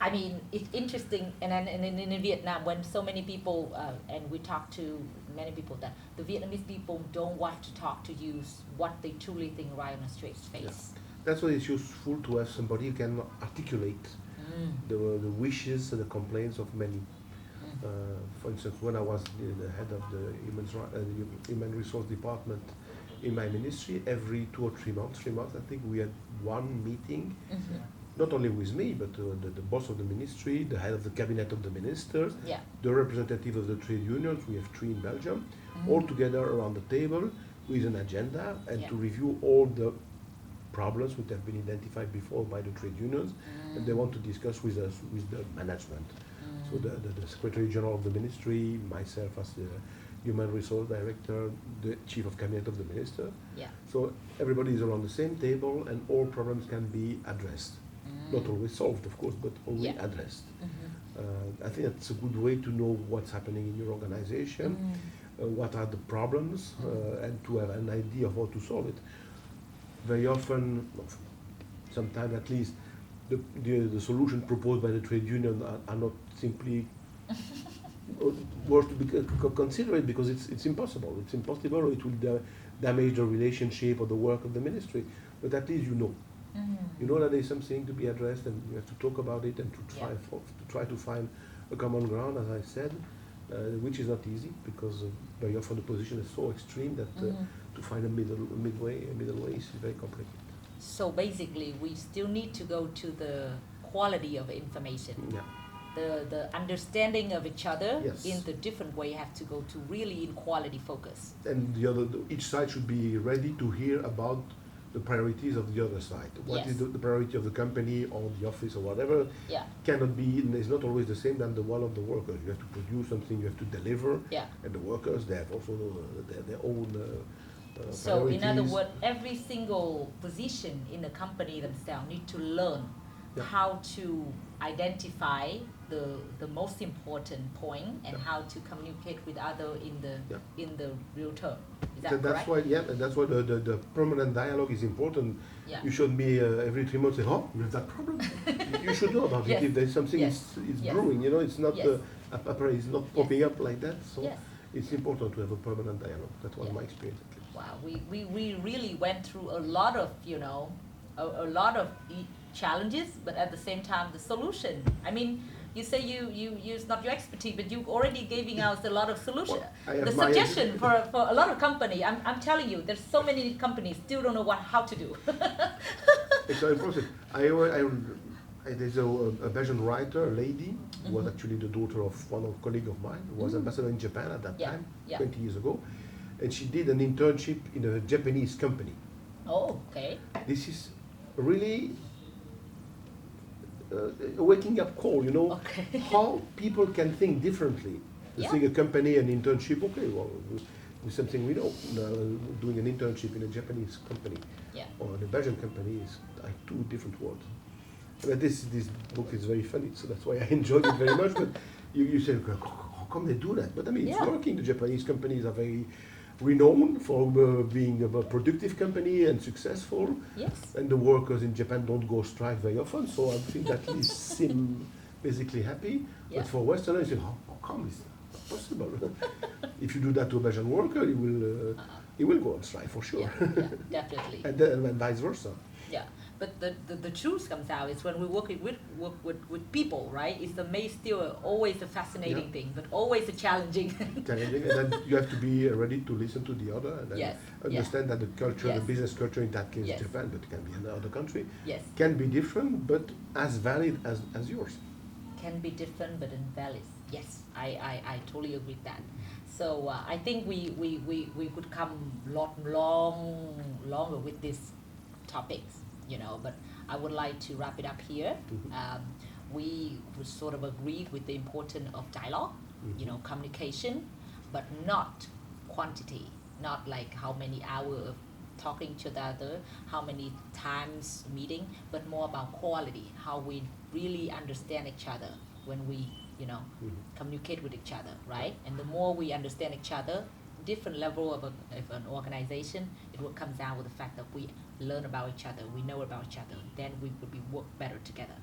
I mean, it's interesting, and in Vietnam, when so many people, and we talk to many people, that the Vietnamese people don't want to talk to you what they truly think right on a straight face. Yeah. That's why it's useful to have somebody who can articulate the wishes and the complaints of many. For instance, when I was the head of the human resource department in my ministry, every 2 or 3 months, I think we had one meeting, not only with me, but the boss of the ministry, the head of the cabinet of the ministers, the representative of the trade unions, we have 3 in Belgium, all together around the table with an agenda and to review all the problems which have been identified before by the trade unions, and they want to discuss with us, with the management. So the Secretary General of the Ministry, myself as the Human Resource Director, the Chief of Cabinet of the Minister. So everybody is around the same table and all problems can be addressed. Not always solved, of course, but always addressed. I think that's a good way to know what's happening in your organization, what are the problems, and to have an idea of how to solve it. Very often, sometimes at least, the solution proposed by the trade union are not simply worth to be considered because it's impossible. It's impossible, or it will damage the relationship or the work of the ministry. But at least you know. You know that there's something to be addressed, and you have to talk about it and to try to find a common ground, as I said, which is not easy because very often the position is so extreme that to find a middle way is very complicated. So basically, we still need to go to the quality of information. The understanding of each other in the different way have to go to really in quality focus. And each side should be ready to hear about the priorities of the other side. What is the priority of the company or the office or whatever cannot be, is not always the same than the one of the workers. You have to produce something, you have to deliver, and the workers, they have also their own so priorities. in other words, every single position in the company themselves need to learn how to identify the most important point and how to communicate with other in the real term. Is that that's correct? why, and that's why the permanent dialogue is important. You should be every 3 months say, oh, you have that problem. You should know about it if there's something is brewing. You know, it's not it's not popping up like that. So it's important to have a permanent dialogue. That was my experience at least. Wow, we really went through a lot of a lot of challenges, but at the same time the solution. I mean, you say it's not your expertise, but you already giving us a lot of solution. The suggestion for a lot of company. I'm telling you, there's so many companies still don't know how to do. It's a process. There's a Belgian writer, a lady, who was actually the daughter of one of colleague of mine, who was ambassador in Japan at that time, 20 years ago, and she did an internship in a Japanese company. Oh, okay. This is really a waking up call, you know, how people can think differently. Seeing a company, an internship, okay, well, with something we know, doing an internship in a Japanese company or in a Belgian company is like 2 different worlds. But this book is very funny, so that's why I enjoyed it very much. But you say, how come they do that? But I mean, it's working. The Japanese companies are very renowned for being a productive company and successful. And the workers in Japan don't go strike very often, so I think that at least seem basically happy. But for Westerners, you say, how come it's not possible? If you do that to a Belgian worker, he will go on strike for sure. Definitely. and vice versa. But the truth comes out is when we work with people, right? It's still always a fascinating thing, but always a challenging. Challenging, and then you have to be ready to listen to the other and then understand that the culture, the business culture in that case, Japan, but it can be another country, can be different, but as valid as yours. Can be different, but invalid. Yes, I totally agree with that. So I think we could come longer with these topics. But I would like to wrap it up here. We sort of agreed with the importance of dialogue, communication, but not quantity, not like how many hours of talking to the other, how many times meeting, but more about quality, how we really understand each other when we, communicate with each other, right? And the more we understand each other, different level of an organization, it will come down with the fact that we learn about each other, we know about each other, then we would be work better together.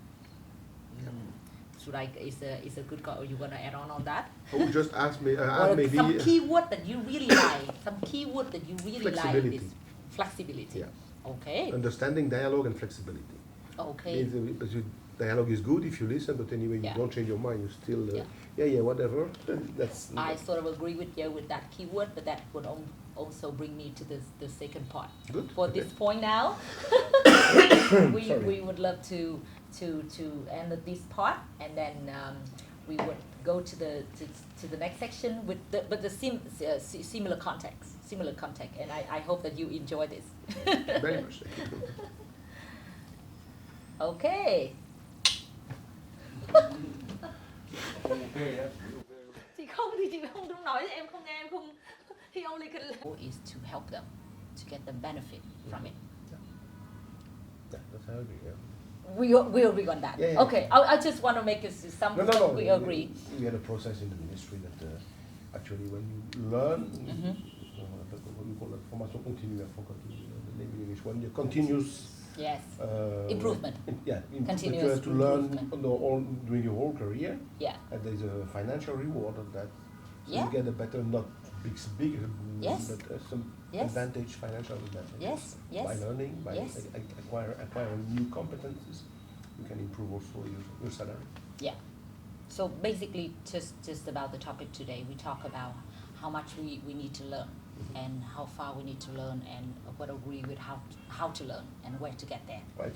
Is a good call. Are you gonna add on that? I would just ask me, maybe some keyword that you really like. Some keyword that you really like is flexibility. Okay. Understanding, dialogue, and flexibility. Okay. But your dialogue is good if you listen, but anyway, you Yeah. don't change your mind. You still, Yeah. yeah, whatever. That's. I sort of agree with you with that keyword, but that would also bring me to the second part. Good. For Okay. this point now, we Sorry. would love to end this part, and then we would go to the next section with the similar context, and I hope that you enjoy this. Very much. Okay. Chị không thì chị không nói em không nghe em không. He only can. Is to help them to get the benefit from it. Yeah, that's how I agree. Yeah. We agree on that. Yeah, yeah. Okay, I just want to make it some. No. We agree. We had a process in the ministry that actually when you learn, what we call it, formation continue, I forgot the name in English, when you continuous. Yes. Improvement. Improvement. You Continuous have to learn improvement. during your whole career. Yeah. And there's a financial reward of that. So Yeah. you get a better, not big, Yes. but some Yes. advantage, financial advantage. Yes. Yes. By learning, by Yes. acquiring new competencies, you can improve also your salary. Yeah. So basically, just about the topic today, we talk about how much we need to learn, and how far we need to learn, and what agree with how to learn and where to get there. Right.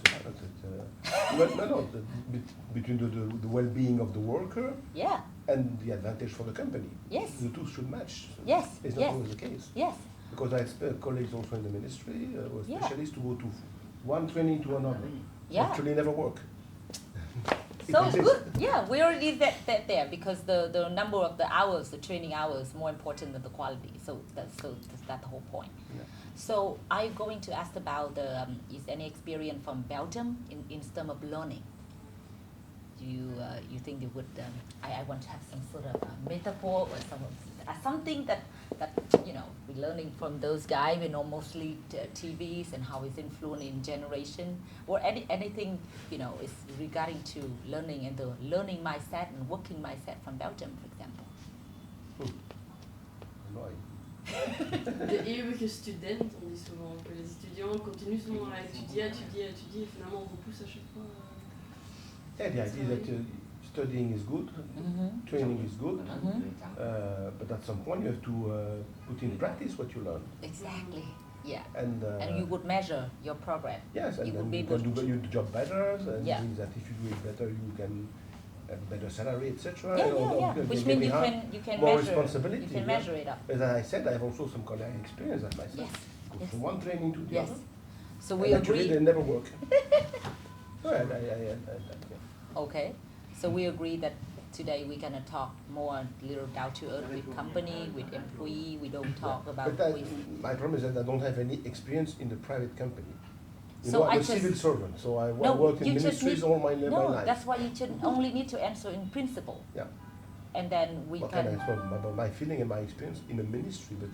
Between the well-being of the worker Yeah. and the advantage for the company. Yes. The two should match. Yes. It's not Yes. always the case. Yes. Because I expect colleagues also in the ministry or Yeah. specialists to go to one training to another. Yeah. Actually never work. It So exists. good. Yeah, we already that there because the number of the hours, the training hours, more important than the quality. So that's the whole point. Yeah. So I'm going to ask about the is any experience from Belgium in terms of learning? Do you think you would? I want to have some sort of metaphor or something that we're learning from those guys. We know mostly TVs and how it's influencing generation, or anything is regarding to learning and the learning mindset and working mindset from Belgium, for example. Annoying. De eeuwige student, on dit souvent que les étudiants continuent souvent à étudier, et finalement on repousse à chaque fois. Yeah, the idea that studying is good, training is good, but at some point you have to put in practice what you learn. Exactly. Yeah. And you would measure your progress. yes, and you then would be you able can do to. your job better, and Yeah. means that if you do it better, you can have better salary, etc. Yeah. Which means you can more measure. responsibility. You can yeah. measure it up. As I said, I have also some colleague experience that myself. Yes. Go Yes. from one training to the Yes. other. So And we actually, agree. they never work. Yeah. Okay. So we agree that today we're gonna talk more little down to earth with company, with employee. We don't talk about. But my problem is that I don't have any experience in the private company. So I'm I a civil just- servant, so I No, work in you just ministries need- all my No, life. that's why you should only need to answer in principle, Yeah. and then we What can. can I explain about my feeling and my experience in a ministry, but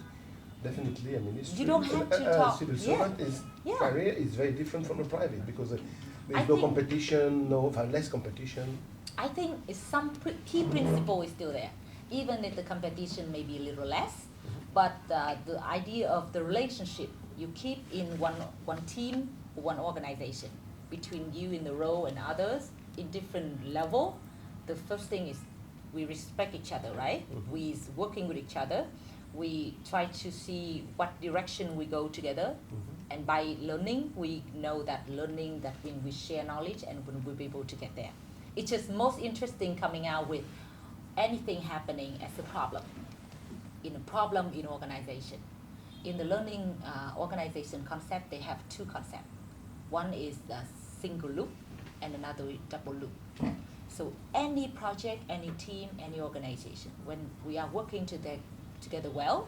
definitely a ministry. You don't have to a talk- civil yeah. servant is Yeah. career is very different from a private because I there's no think- competition, less competition. I think some key principle is still there, even if the competition may be a little less, but the idea of the relationship you keep in one team, one organization, between you in the role and others in different level. The first thing is we respect each other, right? We is working with each other. We try to see what direction we go together. And by learning, we know that learning that when we share knowledge and when we'll be able to get there. It's just most interesting coming out with anything happening as a problem in organization. In the learning organization concept, they have two concepts. One is the single loop and another is double loop. So any project, any team, any organization, when we are working together well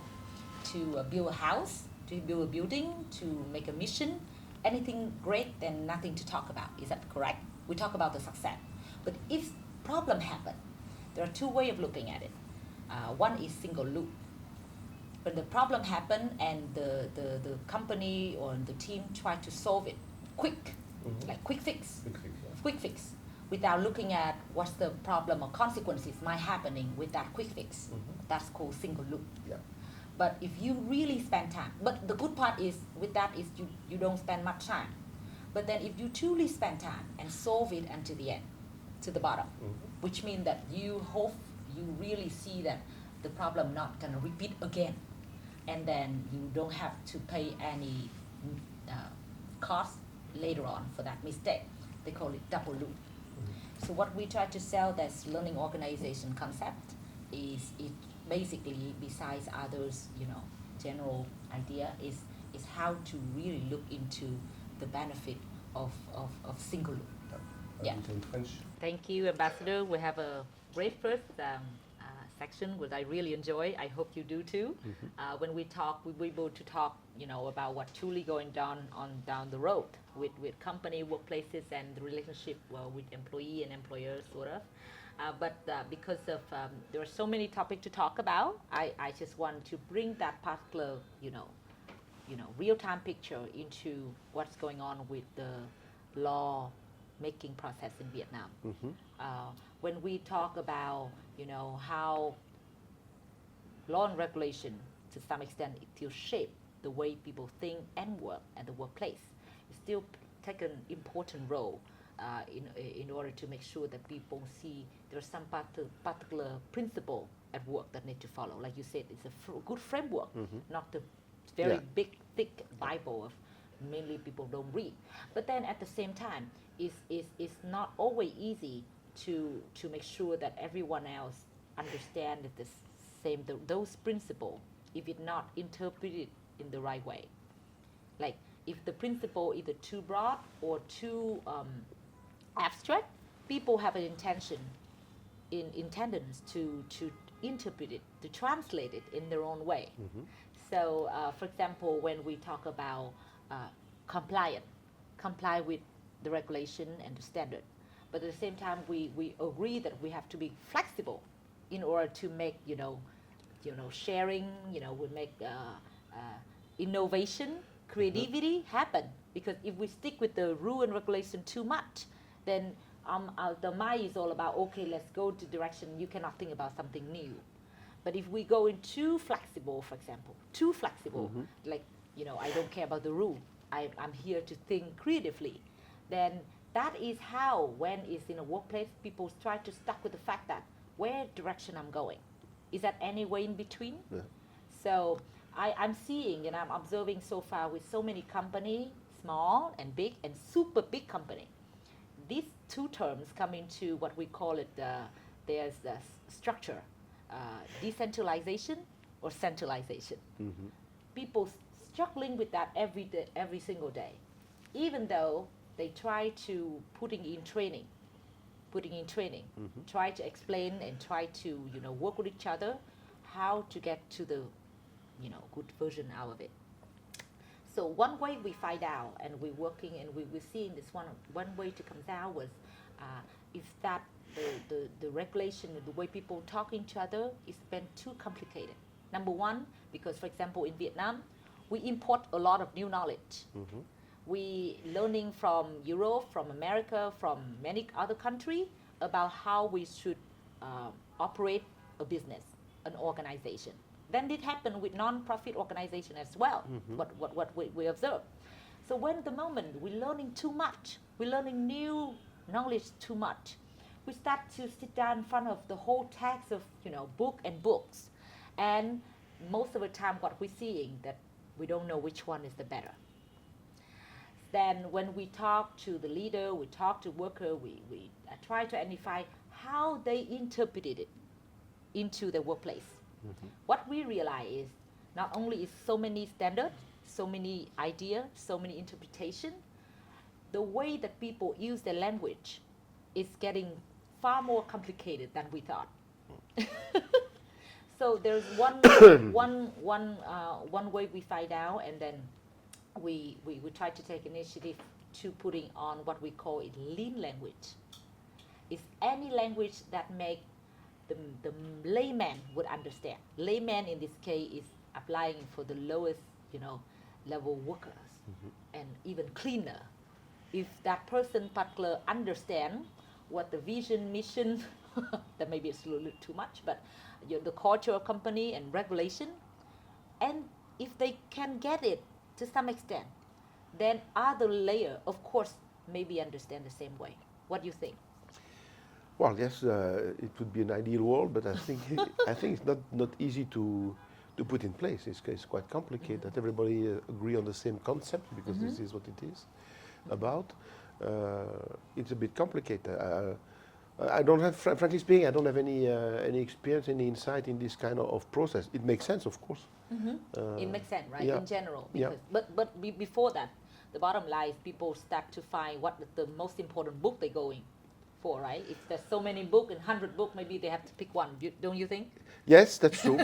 to build a house, to build a building, to make a mission, anything great, then nothing to talk about. Is that correct? We talk about the success. But if problem happen, there are two ways of looking at it. One is single loop. When the problem happen and the company or the team try to solve it quick, like quick fix, without looking at what's the problem or consequences might happening with that quick fix. That's called single loop. Yeah. But if you really spend time, but the good part is with that is you don't spend much time. But then if you truly spend time and solve it until the end, to the bottom, which means that you hope you really see that the problem not gonna repeat again, and then you don't have to pay any cost later on for that mistake. They call it double loop. So what we try to sell this learning organization concept is it basically, besides others, general idea is how to really look into the benefit of single loop. Yeah. In French. Thank you, Ambassador. We have a great first section, which I really enjoy. I hope you do too. When we talk, we were able to talk, about what truly going down the road with company, workplaces, and the relationship with employee and employers, sort of. But because of there are so many topics to talk about, I just want to bring that particular, real-time picture into what's going on with the law making process in Vietnam. When we talk about, how law and regulation, to some extent, it still shape the way people think and work at the workplace. It still take an important role in order to make sure that people see there's some particular principle at work that need to follow. Like you said, it's a good framework, not the very big, thick Bible of mainly people don't read. But then at the same time, it's not always easy to make sure that everyone else understand those principles if it's not interpreted in the right way. Like if the principle either too broad or too abstract, people have an intendance to interpret it, to translate it in their own way. So, for example, when we talk about comply with the regulation and the standard, but at the same time, we agree that we have to be flexible in order to make, sharing, we make innovation, creativity happen. Because if we stick with the rule and regulation too much, then the mind is all about, okay, let's go to direction, you cannot think about something new. But if we go in too flexible, for example, like, I don't care about the rule, I'm here to think creatively, then that is how, when it's in a workplace, people try to stuck with the fact that where direction I'm going. Is that any way in between? Yeah. So I'm seeing and I'm observing so far with so many companies, small and big and super big company. These two terms come into what we call it, there's the structure, decentralization or centralization. People struggling with that every single day, even though they try to putting in training, try to explain and try to work with each other, how to get to the good version out of it. So one way we find out, and we're working and we're seeing this one way to come out was if that the regulation and the way people talk to each other is been too complicated. Number one, because for example in Vietnam, we import a lot of new knowledge. We learning from Europe, from America, from many other countries about how we should operate a business, an organization. Then it happened with non-profit organization as well, what we observe. So when the moment we're learning too much, we're learning new knowledge too much, we start to sit down in front of the whole text of book and books. And most of the time what we're seeing that we don't know which one is the better. Then when we talk to the leader, we talk to worker, we try to identify how they interpreted it into the workplace. What we realize is not only is so many standards, so many ideas, so many interpretations, the way that people use their language is getting far more complicated than we thought. So there's one way we find out, and then we try to take initiative to putting on what we call it lean language. It's any language that make the layman would understand. Layman in this case is applying for the lowest level workers and even cleaner. If that person particular understand what the vision, mission, that maybe it's a little too much, but the culture of company and regulation, and if they can get it to some extent, then other layer, of course, maybe understand the same way. What do you think? Well, yes, it would be an ideal world, but I think I think it's not easy to put in place. It's quite complicated that everybody agree on the same concept because this is what it is about. It's a bit complicated. I don't have, frankly speaking, I don't have any experience, any insight in this kind of process. It makes sense, of course. It makes sense, right? yeah. In general, Yeah. because, before that, the bottom line is people start to find what the most important book they're going for, right? If there's so many books and 100 books, maybe they have to pick one. Don't you think? Yes, that's true.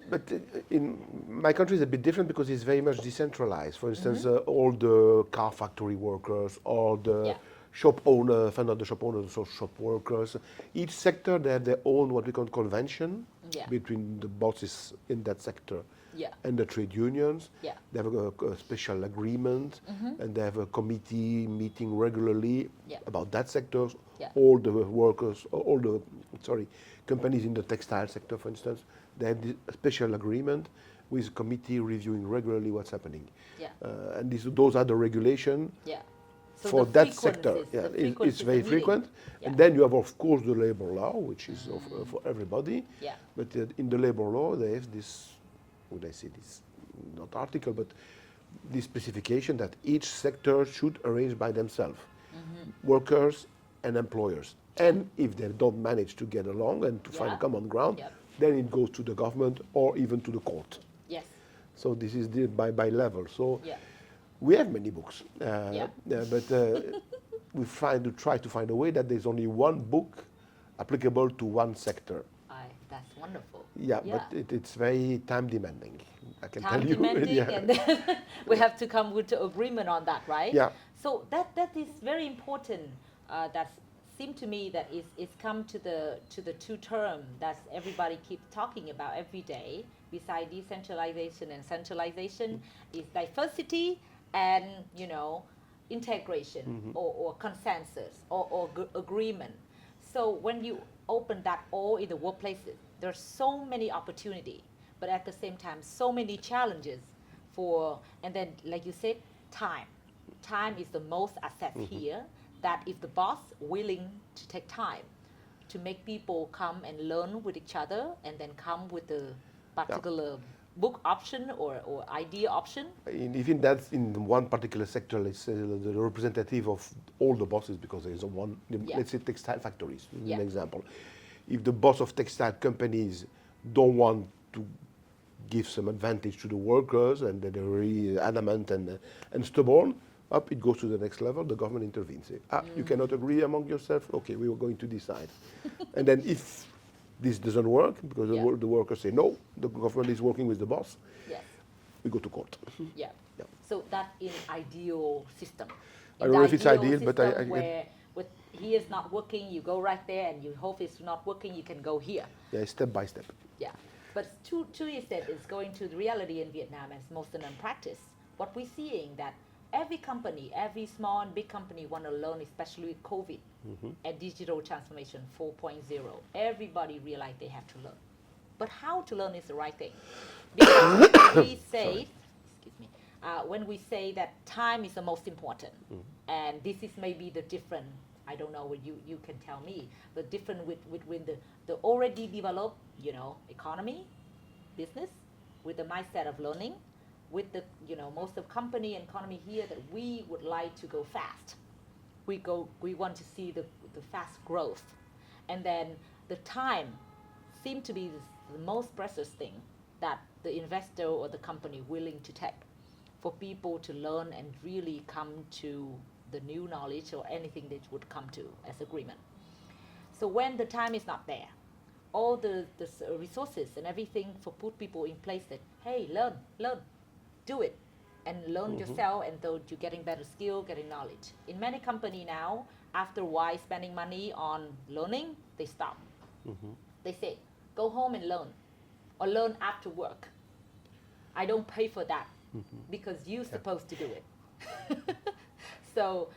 But in my country, it's a bit different because it's very much decentralized. For instance, all the car factory workers, all the Yeah. shop owners, not the shop owners, so shop workers. Each sector, they have their own what we call convention Yeah. between the bosses in that sector Yeah. and the trade unions. Yeah. They have a special agreement, and they have a committee meeting regularly Yeah. about that sector. Yeah. All the workers, all the companies in the textile sector, for instance, they have this special agreement with a committee reviewing regularly what's happening. Yeah. And those are the regulation Yeah. So for the that sector. frequencies- Yeah, the it's frequencies very of meeting. frequent. Yeah. And then you have, of course, the labor law, which is for everybody. Yeah. But in the labor law, they have this, would I say this, not article, but this specification that each sector should arrange by themselves, workers and employers. And if they don't manage to get along and to find Yeah. common ground, Yep. then it goes to the government or even to the court. Yes. So this is by level. So Yeah. we have many books, Yeah. but we try to find a way that there's only one book applicable to one sector. That's wonderful. Yeah, but it's very time demanding. I can Time tell you. demanding, Yeah. and then we have to come with an agreement on that, right? Yeah. So that is very important. That seemed to me that it's come to the two terms that everybody keeps talking about every day. Besides decentralization and centralization, is diversity and integration or consensus or agreement. So when you open that all in the workplaces, there's so many opportunity, but at the same time, so many challenges and then like you said, time. Time is the most asset here, that if the boss willing to take time to make people come and learn with each other and then come with the particular book option or idea option. Even that's in one particular sector, let's say the representative of all the bosses, because there is let's say textile factories, an example. If the boss of textile companies don't want to give some advantage to the workers and they're really adamant and stubborn, up it goes to the next level, the government intervenes. Say, you cannot agree among yourself? Okay, we are going to decide. And then if this doesn't work, because the workers say, no, the government is working with the boss, we go to court. Yeah. So that in ideal system. I don't know if it's ideal, but where with he is not working, you go right there, and you hope it's not working, you can go here. Yeah, step by step. Yeah. But two is that it's going to the reality in Vietnam as most of them practice. What we're seeing that every company, every small and big company want to learn, especially with COVID and digital transformation 4.0. Everybody realize they have to learn. But how to learn is the right thing. Because we say, when we say that time is the most important, and this is maybe the different, I don't know what you can tell me, the different with the already developed, economy, business, with the mindset of learning, with the, most of company and economy here that we would like to go fast. We want to see the fast growth. And then the time seems to be the most precious thing that the investor or the company willing to take for people to learn and really come to the new knowledge or anything they would come to as agreement. So when the time is not there, all the resources and everything for put people in place that, hey, learn, do it, and learn yourself, and though you're getting better skill, getting knowledge. In many companies now, after a while spending money on learning, they stop. They say, go home and learn, or learn after work. I don't pay for that because you're supposed to do it. So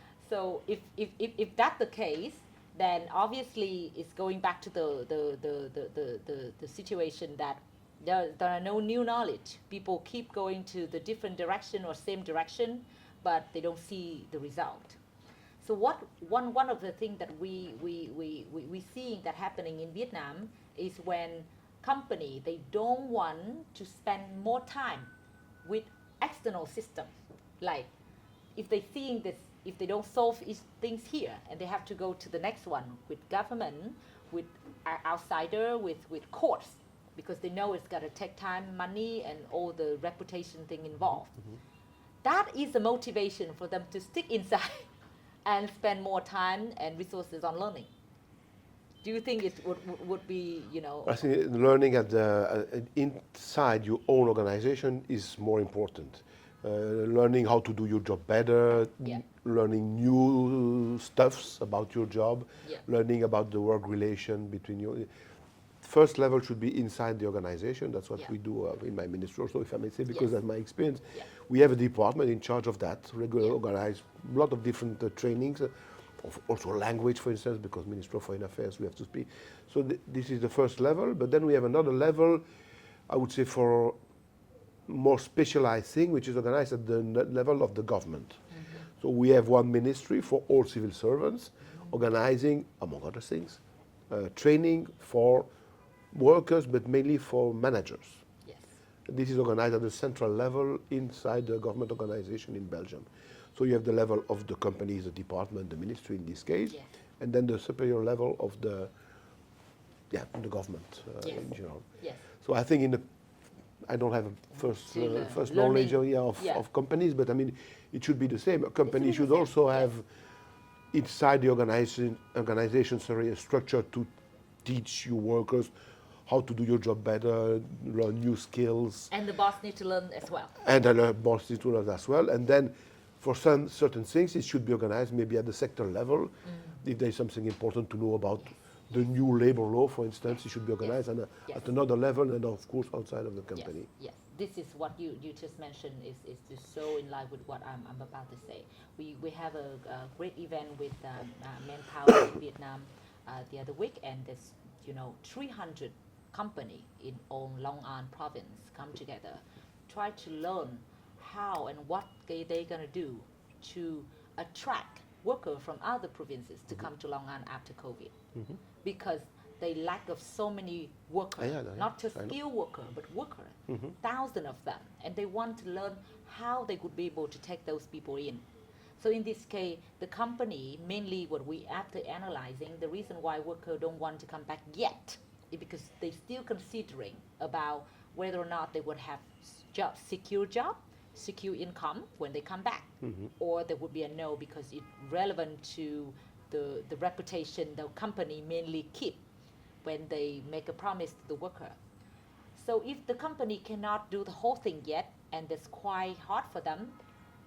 if that's the case, then obviously it's going back to the situation that there are no new knowledge. People keep going to the different direction or same direction, but they don't see the result. So one of the things that we seeing that happening in Vietnam is when company, they don't want to spend more time with external system. Like if they seeing this, if they don't solve things here and they have to go to the next one with government, with outsider, with courts, because they know it's got to take time, money, and all the reputation thing involved. That is the motivation for them to stick inside and spend more time and resources on learning. Do you think it would be, I think learning at inside your own organization is more important. Learning how to do your job better, Yeah. learning new stuffs about your job, Yeah. learning about the work relation between you. First level should be inside the organization. That's what Yeah. we do in my ministry also, if I may say, because Yes. that's my experience. Yeah. We have a department in charge of that, Yeah. organize a lot of different trainings, also language, for instance, because Ministry of Foreign Affairs, we have to speak. So this is the first level, but then we have another level, I would say, for more specialized thing, which is organized at the level of the government. So we have one ministry for all civil servants, organizing, among other things, training for workers, but mainly for managers. Yes. This is organized at the central level inside the government organization in Belgium. So you have the level of the companies, the department, the ministry in this case, Yes. and then the superior level of the government Yes. in general. Yes. So I think I don't have a first knowledge learning. of companies, but I mean, it should be the same. A company should be should the same, also yes. have inside the organization, a structure to teach your workers how to do your job better, learn new skills, And the boss need to learn as well. and the boss needs to learn as well. And then for some certain things, it should be organized maybe at the sector level. If there's something important to know about the new labor law, for instance, it should be organized Yes. at another level, and of course outside of the company. Yes, yes. This is what you just mentioned is just so in line with what I'm about to say. We have a great event with Manpower in Vietnam the other week, and there's 300 company in Long An province come together, try to learn how and what they gonna do to attract workers from other provinces to come to Long An after COVID, because they lack of so many workers, Yeah, not just I know. skilled worker, but workers, thousands of them, and they want to learn how they could be able to take those people in. So in this case, the company, mainly what we after analyzing, the reason why workers don't want to come back yet is because they still considering about whether or not they would have job, secure income when they come back, or there would be a no because it's relevant to the reputation the company mainly keep when they make a promise to the worker. So if the company cannot do the whole thing yet, and it's quite hard for them,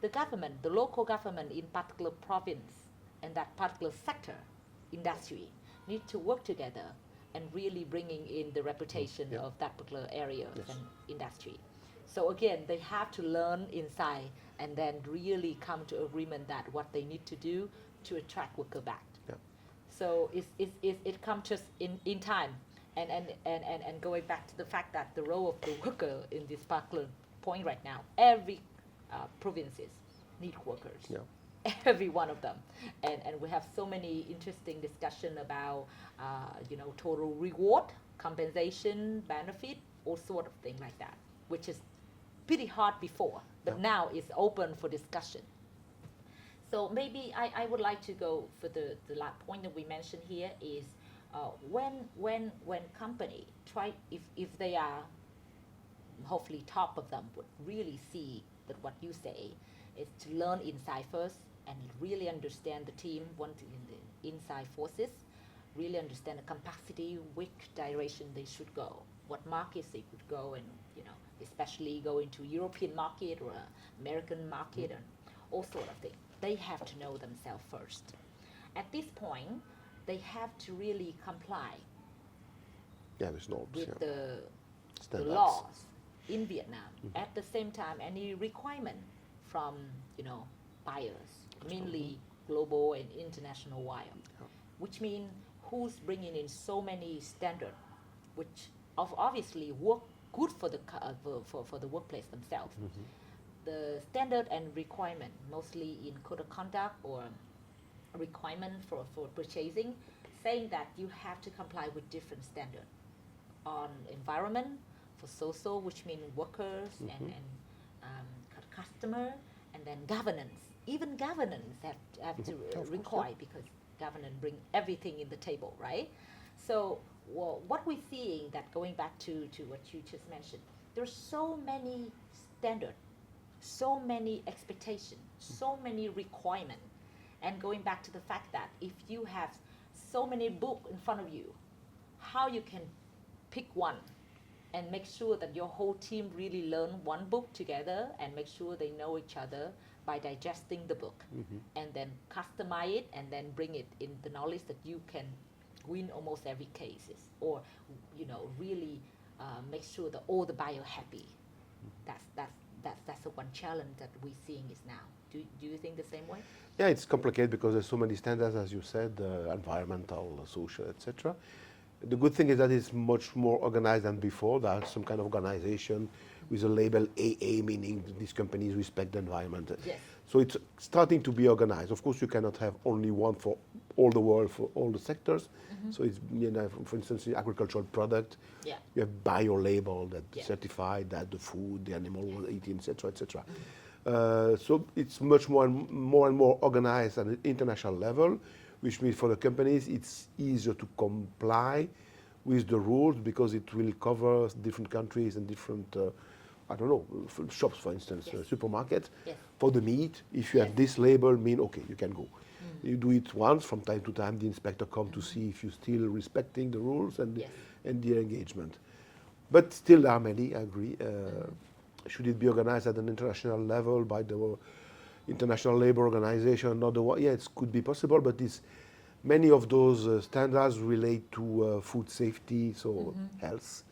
the government, the local government in particular province and that particular sector, industry, need to work together and really bringing in the reputation Yeah. of that particular area Yes. and industry. So again, they have to learn inside and then really come to agreement that what they need to do to attract worker back. Yeah. So it comes just in time. And going back to the fact that the role of the worker in this particular point right now, every provinces need workers. Yeah. Every one of them. And we have so many interesting discussion about, total reward, compensation, benefit, all sort of things like that, which is pretty hard before, but Yeah. now it's open for discussion. So maybe I would like to go for the last point that we mentioned here is when company try, if they are, hopefully top of them would really see that what you say is to learn inside first and really understand the team, in the inside forces, really understand the capacity, which direction they should go, what markets they could go, and especially go into European market or American market and all sort of things. They have to know themselves first. At this point, they have to really comply Yeah, with norms. with Yeah. the Standards. laws in Vietnam. At the same time, any requirement from buyers, mainly global and international wire, which means who's bringing in so many standards, which obviously work good for the for the workplace themselves. The standard and requirement, mostly in code of conduct or requirement for purchasing, saying that you have to comply with different standards on environment, for social, which means workers and customer, and then governance. Even governance have to require, because governance bring everything in the table, right? So what we're seeing, that going back to what you just mentioned, there's so many standards, so many expectations, so many requirements. And going back to the fact that if you have so many books in front of you, how you can pick one and make sure that your whole team really learn one book together and make sure they know each other by digesting the book, and then customize it and then bring it in the knowledge that you can win almost every cases, or really make sure that all the buyer happy. That's the one challenge that we're seeing is now. Do you think the same way? Yeah, it's complicated because there's so many standards, as you said, environmental, social, etc. The good thing is that it's much more organized than before. There's some kind of organization with a label AA, meaning these companies respect the environment. Yes. So it's starting to be organized. Of course, you cannot have only one for all the world, for all the sectors. So it's, for instance, the agricultural product, you have bio label that certify that the food, the animal was eaten, etc., etc. So it's much more and more organized at an international level, which means for the companies it's easier to comply with the rules because it will cover different countries and different, shops, for instance, supermarkets. For the meat, if you have this label, okay, you can go. You do it once, from time to time the inspector comes to see if you're still respecting the rules and the engagement. But still there are many, I agree. Should it be organized at an international level by the International Labour Organization? It could be possible, but many of those standards relate to food safety, so health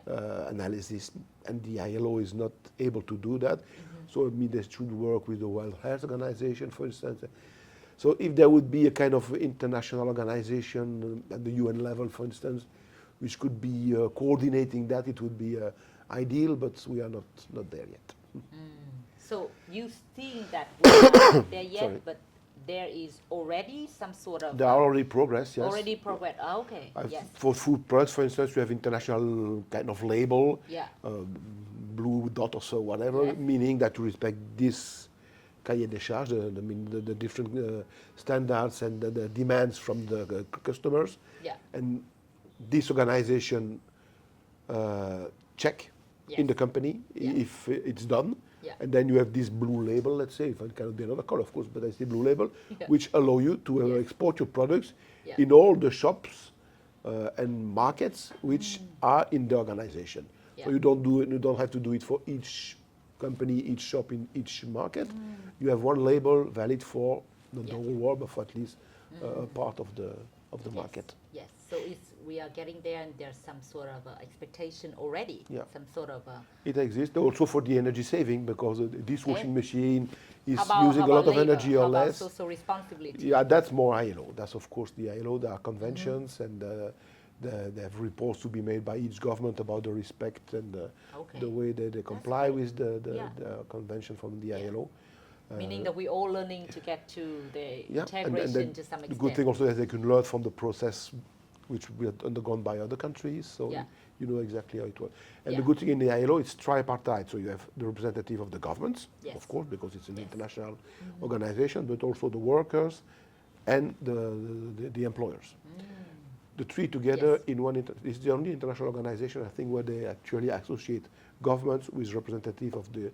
analysis, and the ILO is not able to do that. So I mean, they should work with the World Health Organization, for instance. So if there would be a kind of international organization at the UN level, for instance, which could be coordinating that, it would be ideal, but we are not there yet. So you think that we're not there yet, Sorry. but there is already some sort of... There are already progress, yes. Already progress, okay, yes. For food products, for instance, we have international kind of label, Yeah. blue dot or so, whatever, meaning that you respect this cahier des charges, the different standards and the demands from the customers. Yeah. And this organization check in the company if it's done. Yeah. And then you have this blue label, let's say, if it cannot be another color, of course, but I say blue label, which allow you to export your products in all the shops and markets which are in the organization. So you don't have to do it for each company, each shop in each market. You have one label valid for the whole world, but for at least a part of the market. Yes, so we are getting there, and there's some sort of expectation already. Yeah. Some sort of. It exists also for the energy saving, because this washing machine is How using a lot of labor? energy or How about less. social responsibility? Yeah, that's more ILO. That's of course the ILO. There are conventions, and they have reports to be made by each government about the respect and the way they comply with the convention from the ILO. Meaning that we're all learning to get to the integration then to some extent. The good thing also is they can learn from the process which we have undergone by other countries, so you know exactly how it works. And the good thing in the ILO, it's tripartite, so you have the representative of the governments, of course, because it's an international organization, but also the workers and the employers. The three together in one, it's the only international organization, I think, where they actually associate governments with representative of the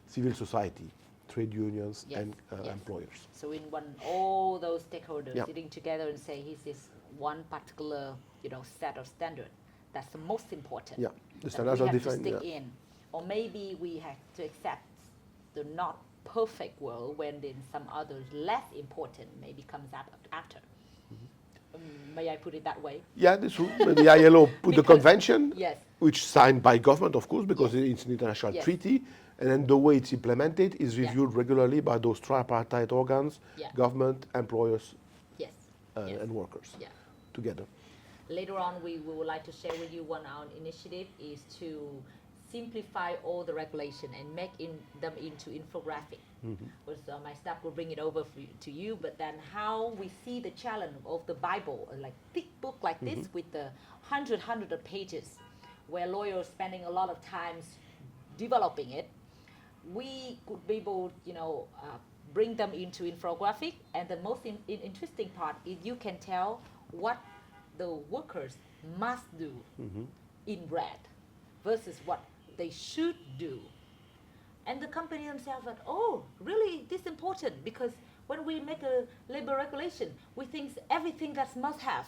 civil society, trade unions and employers. So in all those stakeholders sitting together and say, here's this one particular, set of standard. That's the most important. Yeah, the standards are defined. We have to stick in, or maybe we have to accept the not perfect world when then some others less important maybe comes up after. May I put it that way? Yeah, that's true. The ILO put the convention, which signed by government, of course, because it's an international treaty. And then the way it's implemented is reviewed regularly by those tripartite organs, government, employers, and workers together. Later on, we would like to share with you one our initiative is to simplify all the regulation and make them into infographic. So my staff will bring it over to you, but then how we see the challenge of the Bible, like thick book like this with the hundred of pages, where lawyers spending a lot of time developing it, we could be able, bring them into infographic. And the most interesting part is you can tell what the workers must do in red versus what they should do. And the company themselves like, oh, really, this important? Because when we make a labor regulation, we think everything that's must have.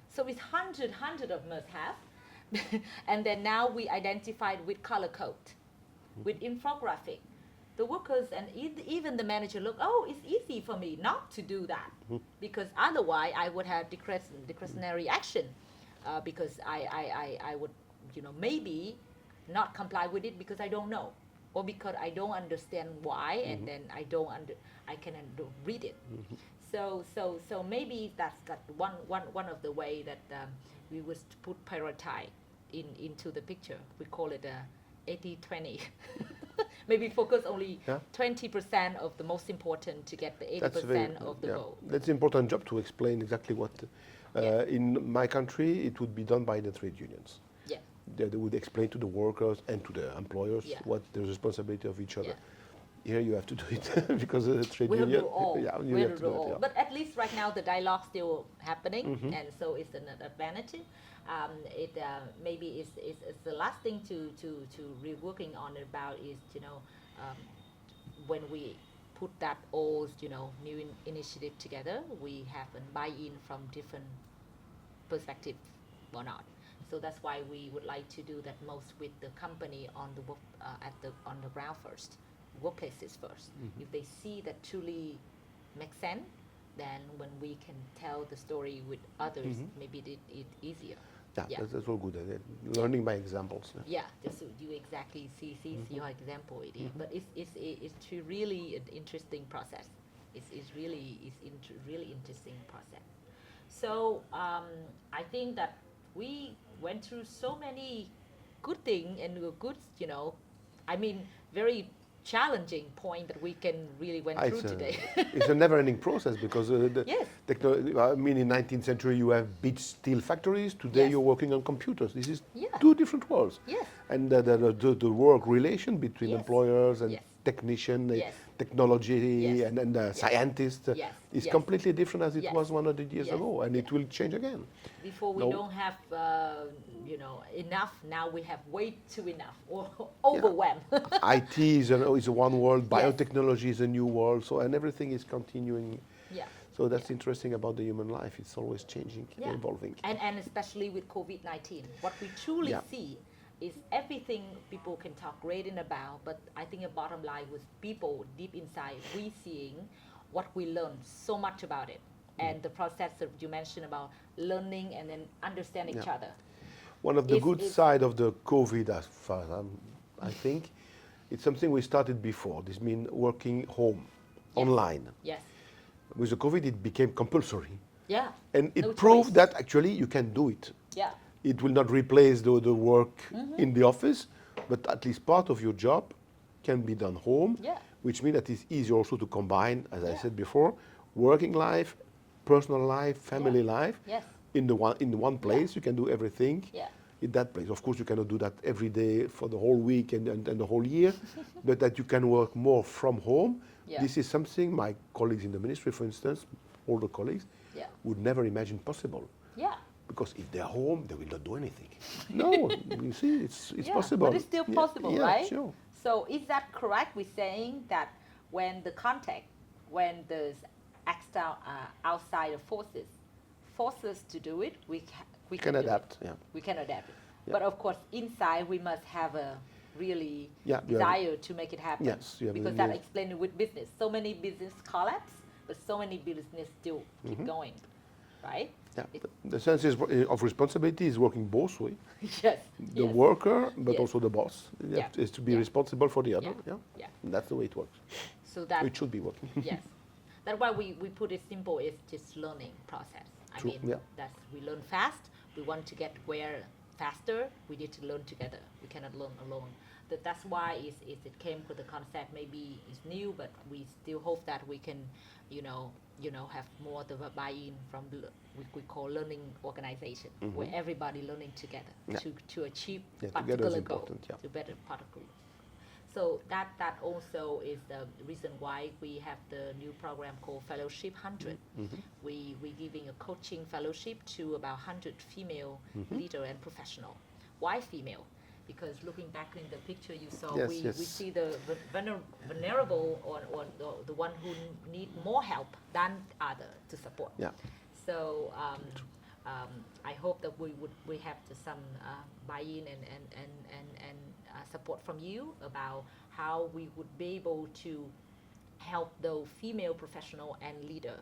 So it's hundred of must have. And then now we identified with color code, with infographic. The workers and even the manager look, oh, it's easy for me not to do that, because otherwise I would have discretionary action, because I would, maybe not comply with it because I don't know, or because I don't understand why, and then I cannot read it. So maybe that's one of the way that we would put prioritize into the picture. We call it a 80-20. Maybe focus only 20% of the most important to get the 80% of the goal. That's an important job to explain exactly what. In my country, it would be done by the trade unions. Yeah. They would explain to the workers and to the employers what the responsibility of each other. Here you have to do it because the trade union. We have to do all. Yeah, we have to do all. But at least right now the dialogue still happening, and so it's an advantage. It maybe is the last thing to reworking on about is when we put that all new initiative together, we have a buy-in from different perspective or not. So that's why we would like to do that most with the company on the work, on the ground first, workplaces first. If they see that truly makes sense, then when we can tell the story with others, maybe it easier. Yeah, that's all good. Learning by examples. Yeah, just so you exactly see your example. But it's really an interesting process. It's really interesting process. So I think that we went through so many good things and good, very challenging point that we can really went through today. It's a never-ending process because in 19th century you have big steel factories. Today you're working on computers. This is two different worlds. Yes. And the work relation between employers and technician, technology and scientists is completely different as it was 100 years ago, and it will change again. Before we don't have enough, now we have way too enough, or overwhelmed. IT is one world, biotechnology is a new world, so and everything is continuing. So that's interesting about the human life. It's always changing, evolving. And especially with COVID-19, what we truly see is everything people can talk great about, but I think the bottom line was people deep inside, we seeing what we learned so much about it, and the process that you mentioned about learning and then understand each other. One of the good side of the COVID, as far as I think, it's something we started before. This means working home, online. Yes. With the COVID, it became compulsory. Yeah. And it proved that actually you can do it. Yeah. It will not replace the work in the office, but at least part of your job can be done home, which means that it's easier also to combine, as I said before, working life, personal life, family life. Yes. In one place, you can do everything in that place. Of course, you cannot do that every day for the whole week and the whole year, but that you can work more from home. This is something my colleagues in the ministry, for instance, all the colleagues, would never imagine possible. Yeah. Because if they're home, they will not do anything. No, you see, it's possible. But it's still possible, right? Sure. So is that correct? We're saying that when the contact, when there's extra outside forces force us to do it, we can adapt. We can adapt. But of course, inside we must have a really desire to make it happen. Yes, because that explains it with business. So many business collapse, but so many business still keep going, right? Yeah, the sense of responsibility is working both ways. Yes. The worker, but also the boss. Is to be responsible for the other. And that's the way it works. So that it should be working. Yes. That's why we put it simple. It's just learning process. I mean, we learn fast. We want to get where faster, we need to learn together. We cannot learn alone. That's why it came with the concept. Maybe it's new, but we still hope that we can, have more the buy-in from we call learning organization, where everybody learning together to achieve particular goal, to better particular. So that also is the reason why we have the new program called Fellowship 100. We giving a coaching fellowship to about 100 female leader and professional. Why female? Because looking back in the picture you saw, we see the vulnerable or the one who need more help than other to support. Yeah. So I hope that we have some buy-in and support from you about how we would be able to help the female professional and leader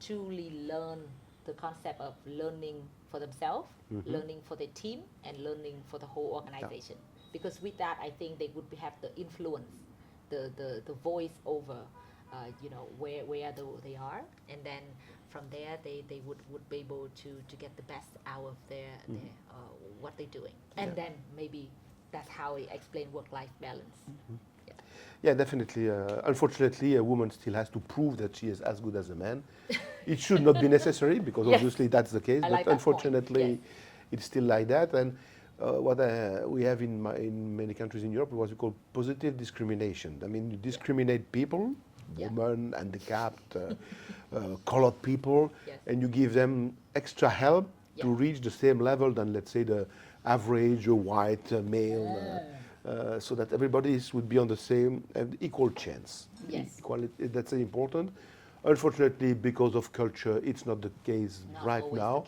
truly learn the concept of learning for themselves, learning for their team, and learning for the whole organization. Because with that, I think they would have the influence, the voice over, where they are, and then from there they would be able to get the best out of their what they're doing, and then maybe that's how we explain work-life balance. Yeah, definitely. Unfortunately, a woman still has to prove that she is as good as a man. It should not be necessary, because obviously that's the case. But unfortunately, it's still like that. And what we have in many countries in Europe, what we call positive discrimination. I mean, you discriminate people, women, handicapped, colored people, and you give them extra help to reach the same level than, let's say, the average white male. So that everybody would be on the same and equal chance. Yes. Equality, that's important. Unfortunately, because of culture, it's not the case right now.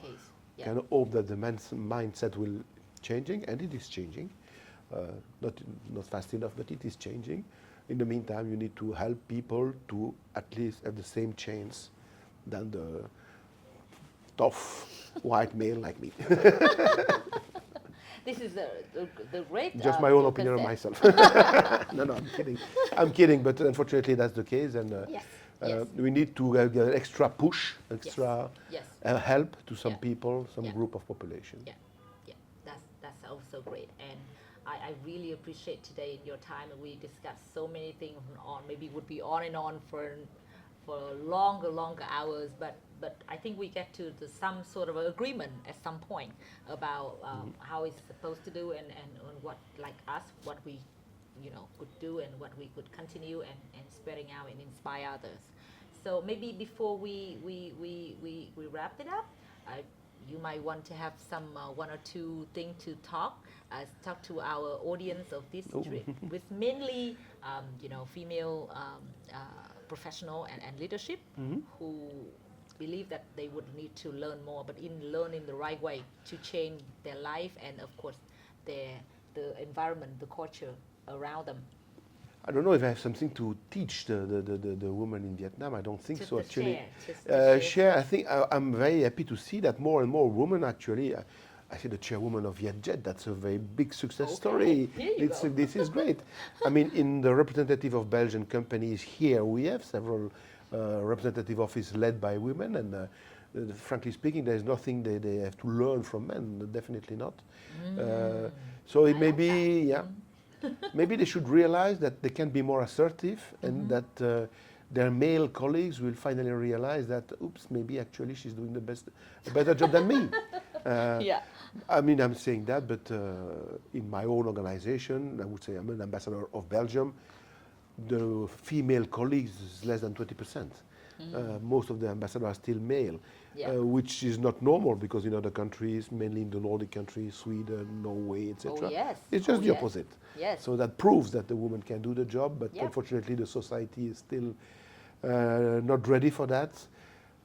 Can hope that the man's mindset will changing, and it is changing. Not fast enough, but it is changing. In the meantime, you need to help people to at least have the same chance than the tough white male like me. This is the great. Just my own opinion of myself. No, I'm kidding. I'm kidding, but unfortunately that's the case, and we need to get an extra push, extra help to some people, some group of population. Yeah, that's also great, and I really appreciate today in your time. We discussed so many things on. Maybe it would be on and on for longer hours, but I think we get to some sort of agreement at some point about how it's supposed to do and what, like us, what we could do and what we could continue and spreading out and inspire others. So maybe before we wrap it up, you might want to have some one or two things to talk to our audience of this trip, with mainly female professional and leadership who believe that they would need to learn more, but learn in the right way to change their life and of course the environment, the culture around them. I don't know if I have something to teach the women in Vietnam. I don't think Just so, to actually. share. I think I'm very happy to see that more and more women actually. I see the chairwoman of VietJet. That's a very big success story. This is great. I mean, in the representative of Belgian companies here, we have several representative offices led by women, and frankly speaking, there is nothing they have to learn from men. Definitely not. So it may be, maybe they should realize that they can be more assertive, and that their male colleagues will finally realize that, oops, maybe actually she's doing a better job than me. I mean, I'm saying that, but in my own organization, I would say I'm an ambassador of Belgium. The female colleagues is less than 20%. Most of the ambassadors are still male, which is not normal, because in other countries, mainly in the Nordic countries, Sweden, Norway, etc., it's just the opposite. So that proves that the woman can do the job, but unfortunately the society is still not ready for that.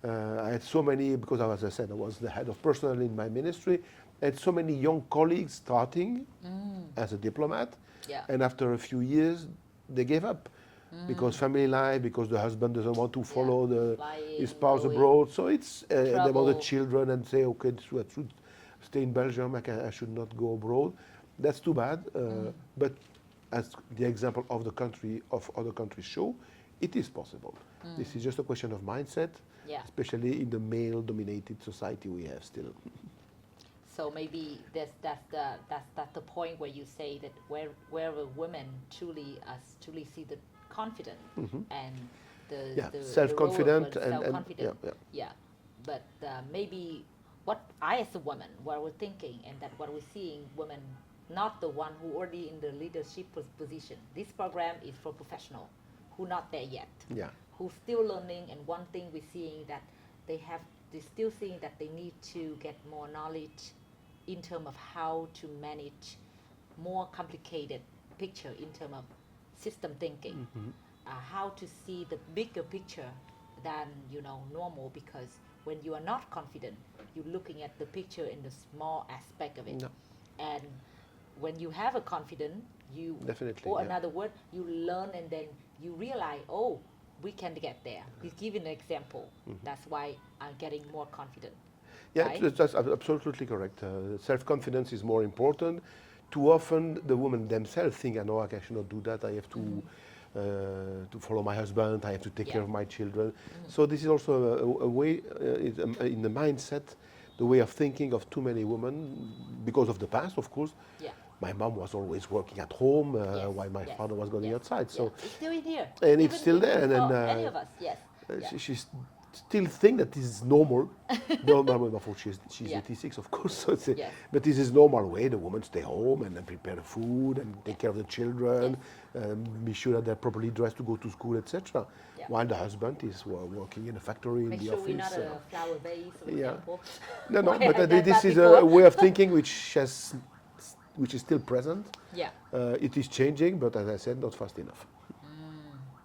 I had so many, because as I said, I was the head of personnel in my ministry. I had so many young colleagues starting as a diplomat, and after a few years, they gave up because family life, because the husband doesn't want to follow his spouse abroad. So it's they want the children and say, okay, I should stay in Belgium. I should not go abroad. That's too bad. But as the example of other countries show, it is possible. This is just a question of mindset, especially in the male-dominated society we have still. So maybe that's the point where you say that wherever women truly see the confident and the self-confident and self-confident. yeah. But maybe what I as a woman, what we're thinking, and that what we're seeing, women, not the one who already in the leadership position. This program is for professional who not there yet, Yeah. who still learning. And one thing we're seeing that they still seeing that they need to get more knowledge in terms of how to manage more complicated picture in terms of system thinking, how to see the bigger picture than normal, because when you are not confident, you're looking at the picture in the small aspect of it. No. And when you have a confidence, you Definitely, or yeah. another word, you learn, and then you realize, oh, we can get there. He's giving an example. That's why I'm getting more confident. Yeah, Right? that's absolutely correct. Self-confidence is more important. Too often, the women themselves think, "I know I should not do that. I have to follow my husband. I have to take care of my children." So this is also a way in the mindset, the way of thinking of too many women, because of the past, of course. Yeah. My mom was always working at home Yes, while my yes, father was going yes, outside. yeah. So It's still in here. and it's still there. And then any of us, yes. Yeah. she still think that this is normal. Normal, of course, she's Yeah. 86, of course. So Yes. but this is normal way. The women stay home and then prepare the food and take care of the children, be sure that they're properly dressed to go to school, etc. Yeah. While the husband is working in a factory, Make in the sure office. we're not a flower vase, for example. No, Why but I done this that is before. a way of thinking which is still present. Yeah. It is changing, but as I said, not fast enough.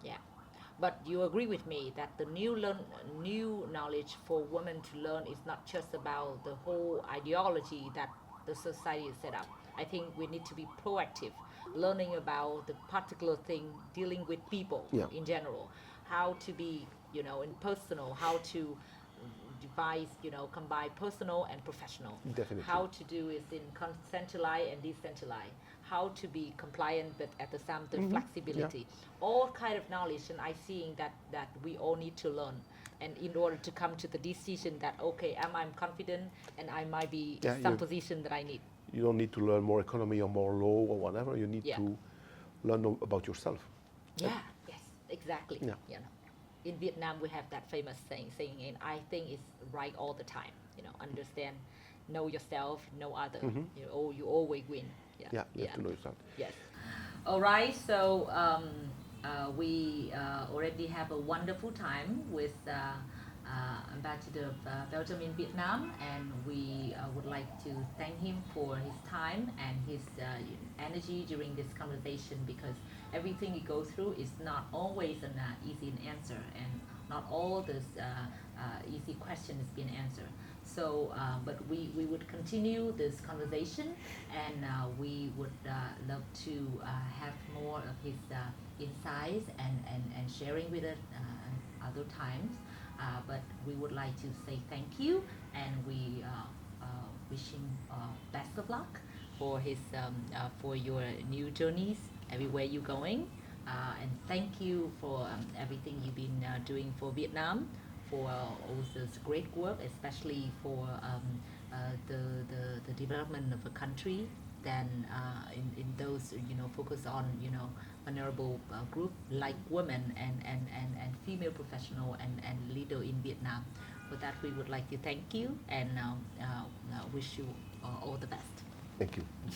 Yeah, but you agree with me that the new knowledge for women to learn is not just about the whole ideology that the society is set up. I think we need to be proactive, learning about the particular thing, dealing with people Yeah. in general, how to be, in personal, how to devise, combine personal and professional. Definitely. How to do is in centralized and decentralized. How to be compliant, but at the same time flexibility. All kind of knowledge, and I seeing that we all need to learn. And in order to come to the decision that okay, I'm confident, and I might be some position that I need. You don't need to learn more economy or more law or whatever. You need to learn about yourself. Yeah. Yes. Exactly. Yeah. In Vietnam, we have that famous saying, and I think it's right all the time. Understand, know yourself, know other. You always win. Yeah, you have to know yourself. Yes. All right. So we already have a wonderful time with Ambassador of Belgium in Vietnam, and we would like to thank him for his time and his energy during this conversation, because everything you go through is not always an easy answer, and not all this easy question has been answered. So, but we would continue this conversation, and we would love to have more of his insights and sharing with us other times. But we would like to say thank you, and we wish him best of luck for his for your new journeys everywhere you're going. And thank you for everything you've been doing for Vietnam, for all this great work, especially for the development of a country. Then in those focus on vulnerable group like women and female professional and leader in Vietnam. For that, we would like to thank you and wish you all the best. Thank you.